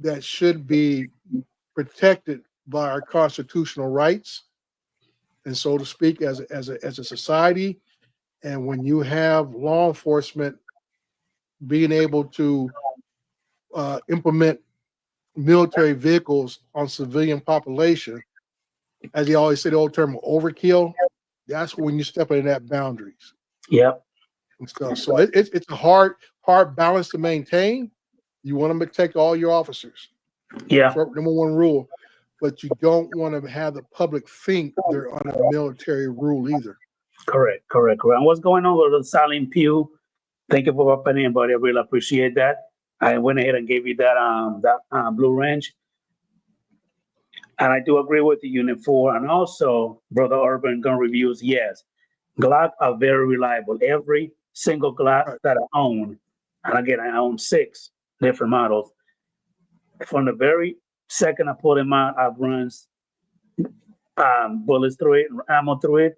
that should be protected by our constitutional rights, and so to speak, as a society. And when you have law enforcement being able to implement military vehicles on civilian population, as they always say, the old term overkill, that's when you step into that boundaries Yep. and stuff. So it's a hard balance to maintain. You want to protect all your officers. Yeah. Number one rule, but you don't want to have the public think they're under military rule either. Correct. Correct. Correct. And what's going on with the Silent Pew? Thank you for popping in, buddy. I really appreciate that. I went ahead and gave you that Blue Range. And I do agree with the Unit 4. And also, Brother Urban Gun Reviews, yes, Glock are very reliable. Every single Glock Right. that I own, and again, I own 6 different models. From the very second I put them out, I've run bullets through it, ammo through it.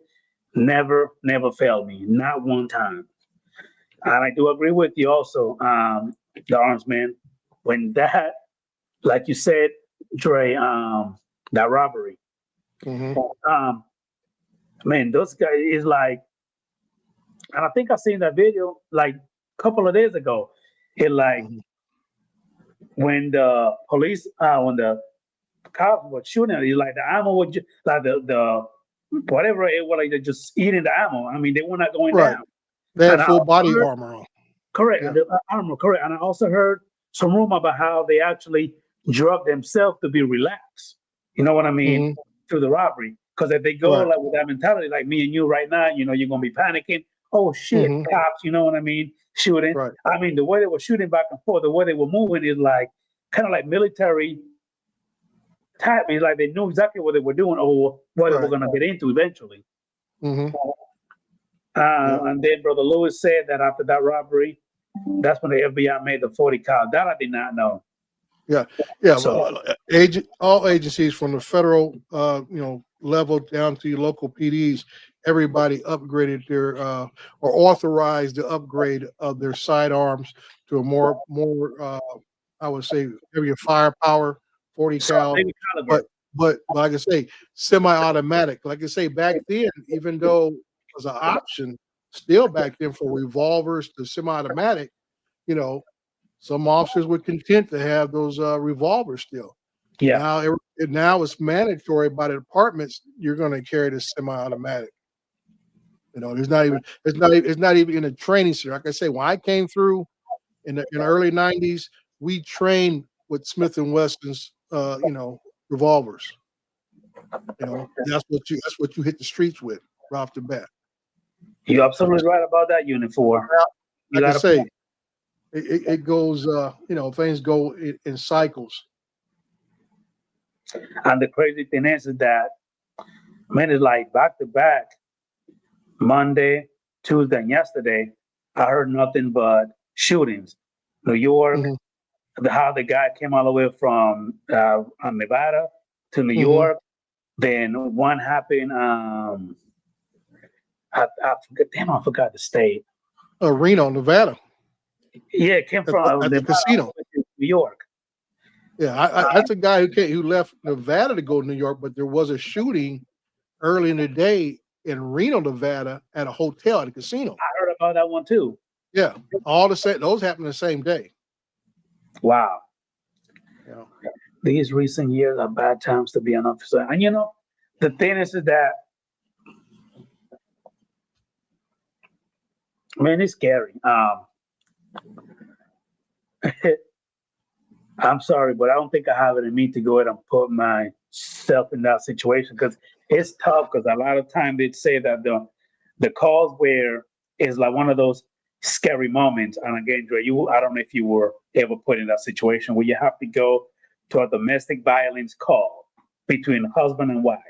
Never failed me. Not one time. And I do agree with you also, the arms man. When that, like you said, Dre, that robbery, Mhm. man, those guys is like, and I think I seen that video like a couple of days ago. It like Mhm. when the police, when the cops were shooting at you, like the ammo was just, like the whatever it was, like they're just eating the ammo. I mean, they were not going Right. down. They had And I full also body heard, armor on. correct, Yeah. the armor, correct. And I also heard some rumor about how they actually drug themselves to be relaxed. You know what I mean? Mhm. Through the robbery. Because if they go Right. like with that mentality, like me and you right now, you're gonna be panicking. Oh shit, Mhm. cops, you know what I mean? Shooting. Right. I mean, the way they were shooting back and forth, the way they were moving is like kind of like military type. It's like they knew exactly what they were doing or what they were Right. gonna get into eventually. Mhm. Yep. And then Brother Lewis said that after that robbery, that's when the FBI made the 40 cal. That I did not know. Yeah. Yeah. So Well, all agencies from the federal, level down to your local PDs, everybody upgraded their or authorized the upgrade of their sidearms to a more, I would say, heavier firepower, 40 cal. maybe But caliber. like I say, semi-automatic. Like I say, back then, even though it was an option, still back then for revolvers to semi-automatic, you know, some officers were content to have those revolvers still. Yeah, Now it's mandatory by the departments. You're going to carry the semi-automatic. It's not even in a training center. Like I say, when I came through in the early '90s, we trained with Smith and Wesson's, revolvers. That's what you hit the streets with right off the bat. you're absolutely right about that, Unit 4. Now, You like I got a say, point. it goes. Things go in cycles. And the crazy thing is that, man, it's like back to back, Monday, Tuesday, and yesterday, I heard nothing but shootings. New York, Hmm. how the guy came all the way from Nevada to New Hmm. York. Then one happened. I forget. Damn, I forgot the state. Reno, Nevada, Yeah, it came from at the Nevada all casino. the way to New York. Yeah, Uh, that's a guy who left Nevada to go to New York, but there was a shooting early in the day in Reno, Nevada, at a hotel at a casino. I heard about that one too. Yeah, all the same. Those happened the same day. Wow, Yeah. these recent years are bad times to be an officer. And the thing is that, man, it's scary. I'm sorry, but I don't think I have it in me to go ahead and put myself in that situation because it's tough. Because a lot of time they'd say that the calls where it's like one of those scary moments. And again, Dre, I don't know if you were ever put in that situation where you have to go to a domestic violence call between husband and wife,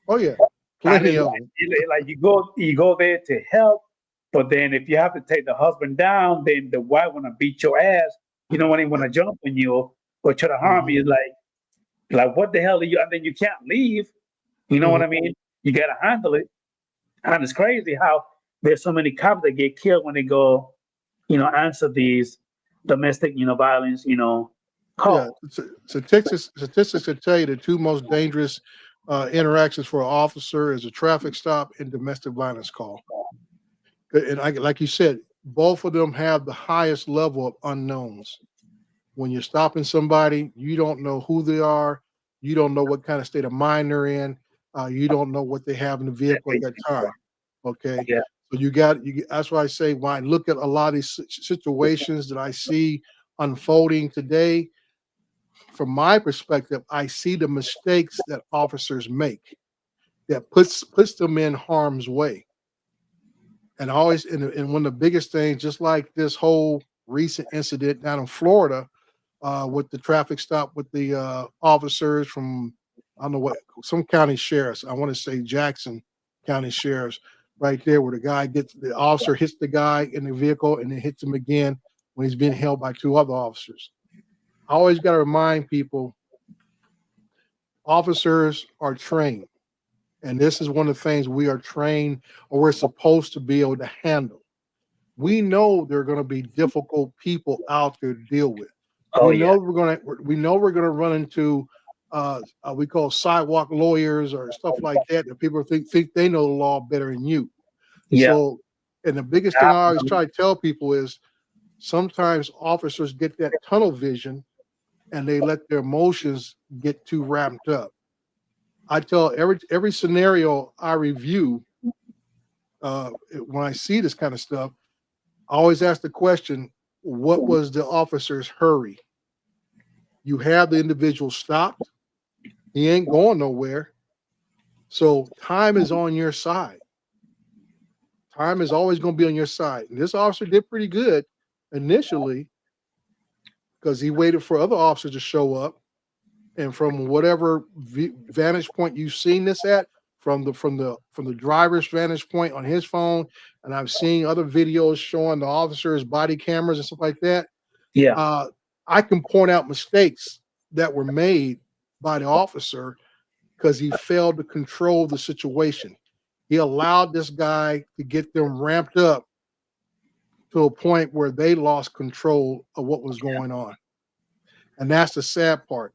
Oh yeah, and plenty of them. it's like you go there to help, but then if you have to take the husband down, then the wife wanna beat your ass. You don't want to jump on you or try to harm Hmm. you. Like what the hell are you? And then you can't leave. You know what Hmm. I mean? You gotta handle it. And it's crazy how there's so many cops that get killed when they go, answer these domestic, violence, Yeah, calls. statistics will tell you the two most dangerous interactions for an officer is a traffic stop and domestic violence call. And like you said, both of them have the highest level of unknowns. When you're stopping somebody, you don't know who they are, you don't know what kind of state of mind they're in, you don't know what they have in the vehicle at that time. Okay, Yeah, so that's why I say when I look at a lot of these situations that I see unfolding today, from my perspective, I see the mistakes that officers make that puts them in harm's way. And always, and one of the biggest things, just like this whole recent incident down in Florida, with the traffic stop with the officers from, I don't know what, some county sheriffs. I want to say Jackson County sheriffs, right there, where the officer hits the guy in the vehicle and then hits him again when he's being held by two other officers. I always got to remind people, officers are trained. And this is one of the things we are trained or we're supposed to be able to handle. We know there are going to be difficult people out there to deal with. oh yeah, We know we're gonna run into we call sidewalk lawyers or stuff like that that people think they know the law better than you. yeah. So, and the biggest thing I always try to tell people is sometimes officers get that tunnel vision and they let their emotions get too ramped up. I tell every scenario I review, when I see this kind of stuff, I always ask the question, what was the officer's hurry? You have the individual stopped. He ain't going nowhere. So time is on your side. Time is always going to be on your side. And this officer did pretty good initially because he waited for other officers to show up. And from whatever vantage point you've seen this at, from the driver's vantage point on his phone, and I've seen other videos showing the officers' body cameras and stuff like that. Yeah, Uh, I can point out mistakes that were made by the officer because he failed to control the situation. He allowed this guy to get them ramped up to a point where they lost control of what was going on. And that's the sad part.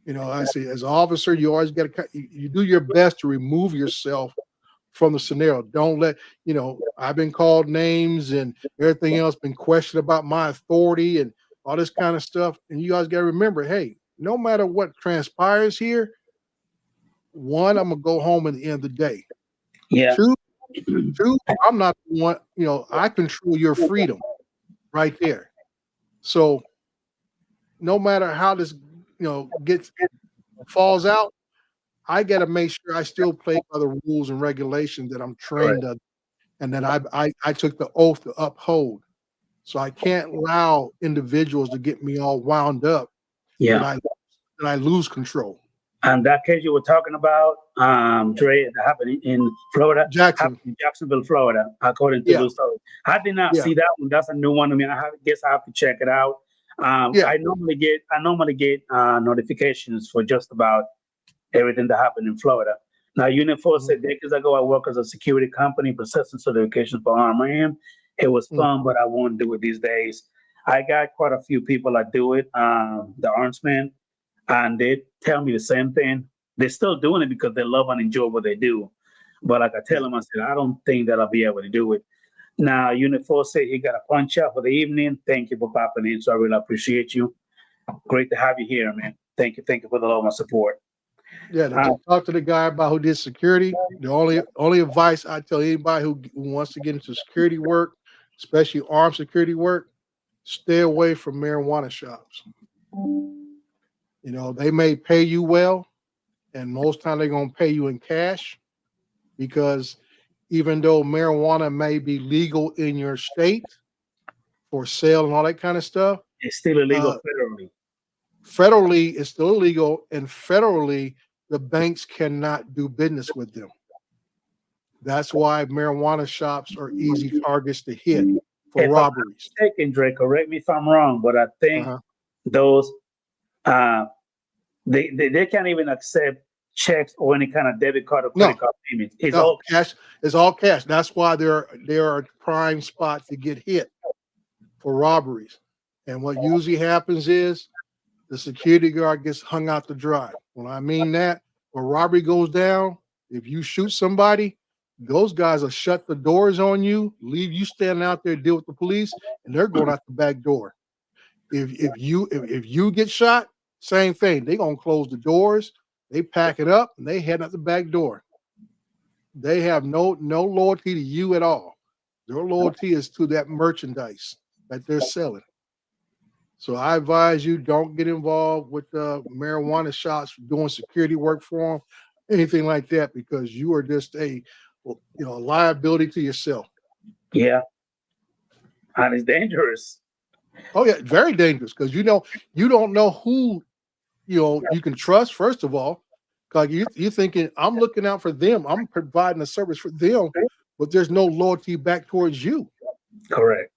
I say as an officer, you always got to, you do your best to remove yourself from the scenario. Don't let, I've been called names and everything else, been questioned about my authority and all this kind of stuff. And you guys got to remember, hey, no matter what transpires here, one, I'm gonna go home at the end of the day. yeah, Two, two, I'm not the one, I control your freedom right there. So no matter how this, gets falls out, I gotta make sure I still play by the rules and regulations that I'm correct. trained of and that I took the oath to uphold. So I can't allow individuals to get me all wound up that Yeah, I lose control. And that case you were talking about, Dre, that happened in Florida, Jackson. happened in Jacksonville, Florida, according to Yeah, the story. I did not yeah, see that one. That's a new one to me. Guess I have to check it out. yeah. I normally get notifications for just about everything that happened in Florida. Now, Unit 4 Mhm, said decades ago, I worked as a security company processing certifications for armed man. It was mm. fun, but I won't do it these days. I got quite a few people that do it, the armsmen, and they tell me the same thing. They're still doing it because they love and enjoy what they do. But like I tell Yeah, them, I said, I don't think that I'll be able to do it. Now, Unit 4 said he got a punch out for the evening. Thank you for popping in. So I really appreciate you. Great to have you here, man. Thank you. Thank you for the love and support. yeah. Uh, Talk to the guy about who did security. The only advice I tell anybody who wants to get into security work, especially armed security work, stay away from marijuana shops. You know, they may pay you well, and most time they're gonna pay you in cash because even though marijuana may be legal in your state for sale and all that kind of stuff, it's still illegal uh, federally. federally it's still illegal, and federally the banks cannot do business with them. That's why marijuana shops are easy targets to hit for If I'm not robberies. mistaken, Dre, correct me if I'm wrong, but I think Uh-huh. those uh, they can't even accept checks or any kind of debit card or credit No, card payments. It's no, all cash is all cash. That's why they're a prime spot to get hit for robberies. And what usually happens is the security guard gets hung out to dry. When I mean that, when robbery goes down, if you shoot somebody, those guys will shut the doors on you, leave you standing out there, deal with the police, and they're going out the back door. If you get shot, same thing. They're gonna close the doors, they pack it up, and they head out the back door. They have no loyalty to you at all. Their loyalty is to that merchandise that they're selling. So I advise you don't get involved with marijuana shops doing security work for them, anything like that, because you are just a liability to yourself. yeah, and it's dangerous. Oh yeah, very dangerous because you don't know who you can trust. First of all, because you're thinking I'm looking out for them, I'm providing a service for them, but there's no loyalty back towards you. Correct.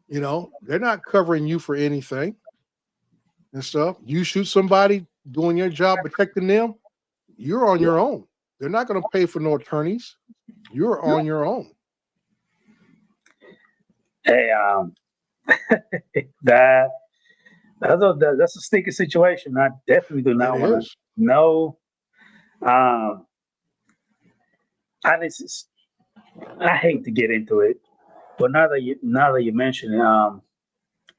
They're not covering you for anything and stuff. You shoot somebody doing your job protecting them, you're on your own. They're not going to pay for no attorneys. You're on your own. Hey, that that's a sticky situation. I definitely do It not want to is. know. Um, and I hate to get into it, but now that you mention it,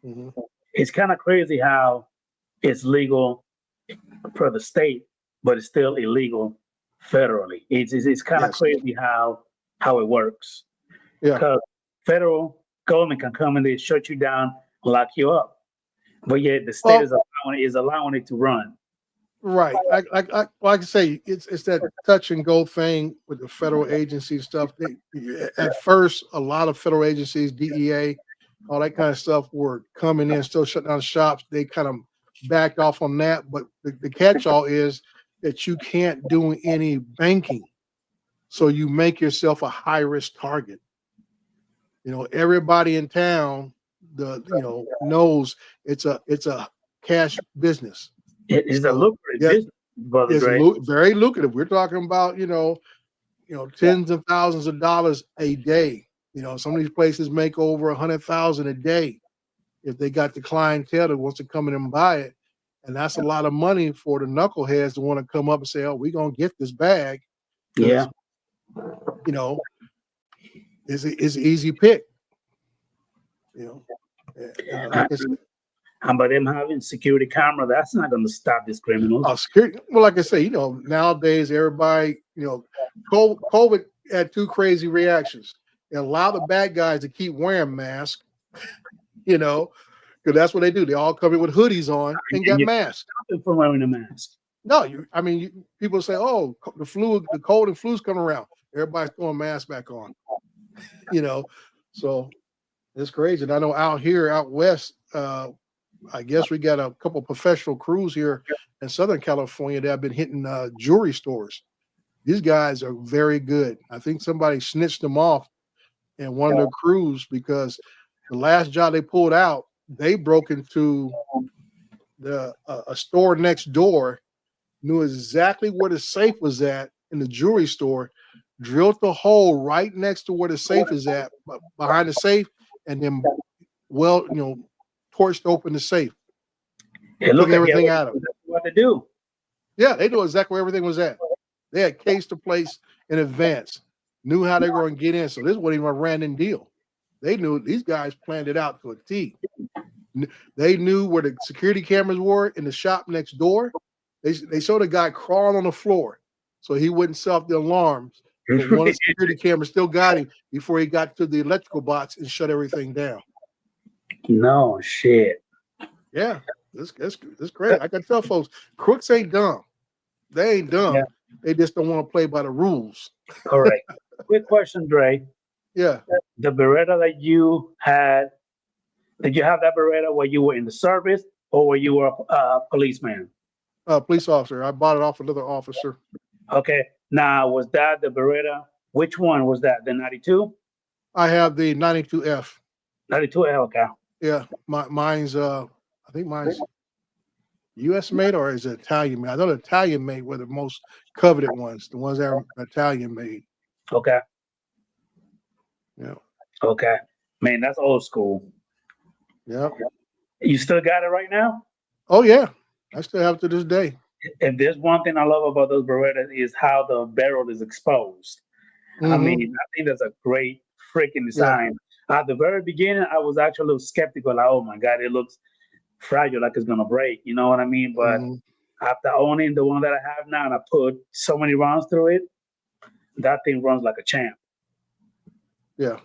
Mhm. it's kind of crazy how it's legal for the state, but it's still illegal federally. It's kind of Yes. crazy how it works Yeah. because federal government can come in there, shut you down, lock you up, but yet the state Well, is allowing it to run. right. Like I say, it's that touch and go thing with the federal agency stuff. At first, a lot of federal agencies, DEA, all that kind of stuff, were coming in, still shutting down shops. They kind of backed off on that, but the catch-all is that you can't do any banking, so you make yourself a high-risk target. Everybody in town, knows it's a cash business. It is a So lucrative yes, business, brother it's Dre. very lucrative. We're talking about tens of thousands of dollars a day. Some of these places make over 100,000 a day if they got the clientele that wants to come in and buy it, and that's a lot of money for the knuckleheads to want to come up and say, "Oh, we're gonna get this bag," Yeah, because you know it's an easy pick. You know, like I and, said, and by them having security camera, that's not going to stop these criminals. security. Well, like I say, nowadays everybody, COVID had two crazy reactions. It allowed the bad guys to keep wearing masks, you know, because that's what they do. They all come in with hoodies on And, and and got you're masks. stopping from wearing a mask. No, people say, "Oh, the cold and flu's coming around." Everybody's throwing masks back on, you know. So it's crazy. And I know out here, out west, I guess we got a couple professional crews here in Southern California that have been hitting jewelry stores. These guys are very good. I think somebody snitched them off in one of their crews because the last job they pulled out, they broke into the a store next door, knew exactly where the safe was at in the jewelry store, drilled the hole right next to where the safe is at, behind the safe, and then torched open the safe, Hey, took look at everything out of it. what to do. Yeah, they knew exactly where everything was at. They had cased the place in advance, knew how they were going to get in. So this wasn't even a random deal. They knew these guys planned it out to a T. They knew where the security cameras were in the shop next door. They showed a guy crawling on the floor so he wouldn't set off the alarms. But one of the security cameras still got him before he got to the electrical box and shut everything down. No shit. Yeah, that's great. I can tell folks, crooks ain't dumb. They ain't dumb. Yeah. They just don't want to play by the rules. Correct. Quick question, Dre. Yeah. The Beretta that you had, did you have that Beretta while you were in the service or were you a policeman? Police officer. I bought it off another officer. Okay. Now, was that the Beretta? Which one was that? The 92? I have the 92F. 92L, okay. Yeah. Mine's I think mine's US made or is it Italian made? I know the Italian made were the most coveted ones, the ones that are Italian made. Okay. Yeah. Okay. Man, that's old school. Yeah. You still got it right now? Oh yeah. I still have it to this day. And there's one thing I love about those Berettas is how the barrel is exposed. Mhm. I mean, I think that's a great freaking design. At the very beginning, I was actually a little skeptical, like, oh my God, it looks fragile, like it's gonna break. You know what I mean? But Mhm. after owning the one that I have now and I put so many rounds through it, that thing runs like a champ. Yeah.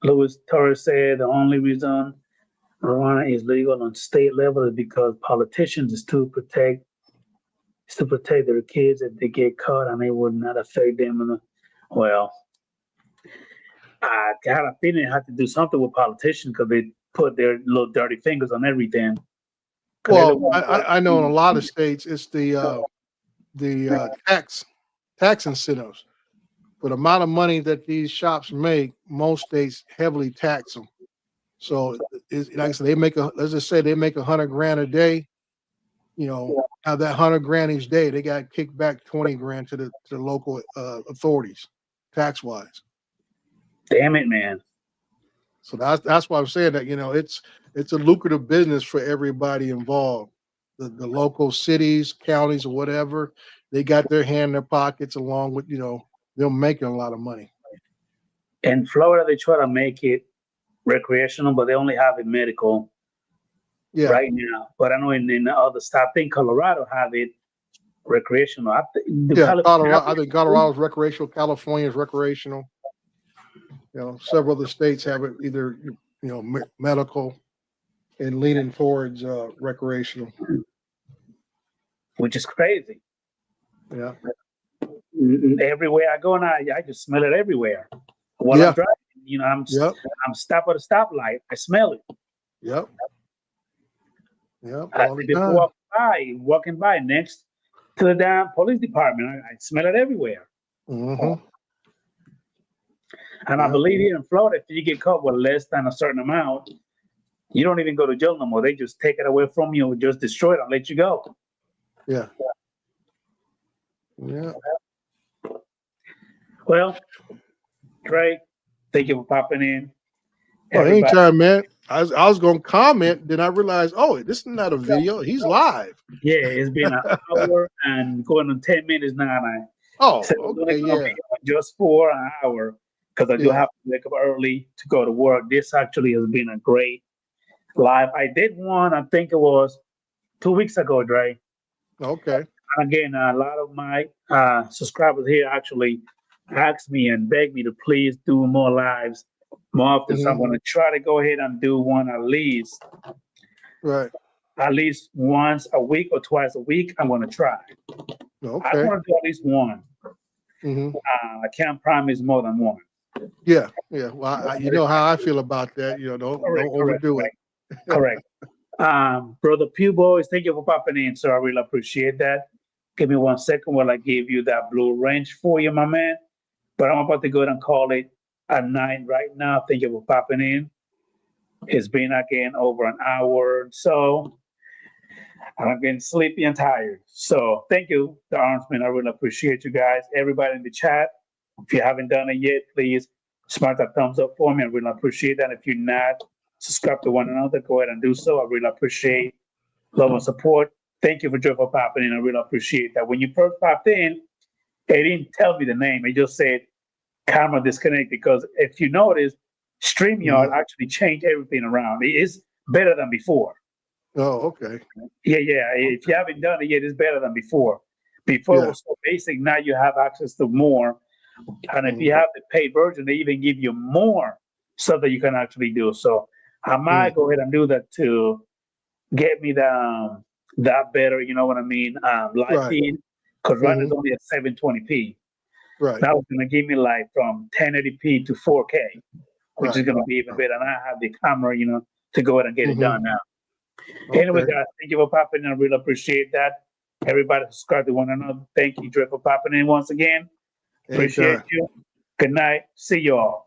Luis Torres said the only reason marijuana is legal on state level is because politicians is to protect their kids if they get caught and it would not affect them. Well, I got a feeling it had to do something with politicians because they put their little dirty fingers on everything. Well, I know in a lot of states it's the tax incentives. For the amount of money that these shops make, most states heavily tax them. So it's, like I said, let's just say they make $100,000 a day. You know, out of that $100,000 each day, they got kicked back $20,000 to the local authorities, tax wise. Damn it, man. So that's why I'm saying that it's a lucrative business for everybody involved. The local cities, counties, or whatever, they got their hand in their pockets along with them making a lot of money. In Florida, they try to make it recreational, but they only have it medical right now. But I know in the other states, I think Colorado have it recreational. I think Colorado's recreational, California's recreational. Several other states have it either medical and leaning towards recreational, which is crazy. Yeah. Everywhere I go now, I just smell it everywhere. While I'm driving, I'm stopped at a stoplight. I smell it. Yep. Before walking by next to the damn police department, I smell it everywhere. Mm-hmm. And I believe here in Florida, if you get caught with less than a certain amount, you don't even go to jail no more. They just take it away from you, just destroy it and let you go. Yeah. Yeah. Well, Trey, thank you for popping in. Well, anytime, man. I was going to comment, then I realized, this is not a video. He's live. Yeah, it's been an hour and going on 10 minutes now. Okay, just for an hour because I do have to wake up early to go to work. This actually has been a great live. I did one, I think it was 2 weeks ago, Dre. Okay. And again, a lot of my subscribers here actually asked me and begged me to please do more lives more often. Mm-hmm. So I'm going to try to go ahead and do one at least. Right. At least once a week or twice a week. I'm going to try. Okay. I want to do at least one. Mm-hmm. I can't promise more than one. Yeah. Well, you know how I feel about that. Don't overdo it. Correct. Brother Pew Boys, thank you for popping in, sir. I really appreciate that. Give me 1 second while I give you that blue wrench for you, my man. But I'm about to go ahead and call it a night right now. Thank you for popping in. It's been again over an hour, so I'm getting sleepy and tired. So thank you, the Armsman. I really appreciate you guys. Everybody in the chat, if you haven't done it yet, please smash that thumbs up for me. I really appreciate that. If you're not subscribed to one another, go ahead and do so. I really appreciate love and support. Thank you for popping in. I really appreciate that. When you first popped in, it didn't tell me the name. It just said camera disconnect, because if you notice, StreamYard actually changed everything around. It is better than before. Oh, okay. Yeah. If you haven't done it yet, it's better than before. Before it was so basic. Now you have access to more. And if you have the paid version, they even give you more stuff that you can actually do. So I might go ahead and do that to get me that better. You know what I mean? Live feed, because right now it's only at 720p. Right. That was gonna give me like from 1080p to 4K, which is gonna be even better. And I have the camera, to go ahead and get it done now. Anyway, guys, thank you for popping in. I really appreciate that. Everybody subscribe to one another. Thank you, Dre, for popping in once again. Appreciate you. Good night. See you all.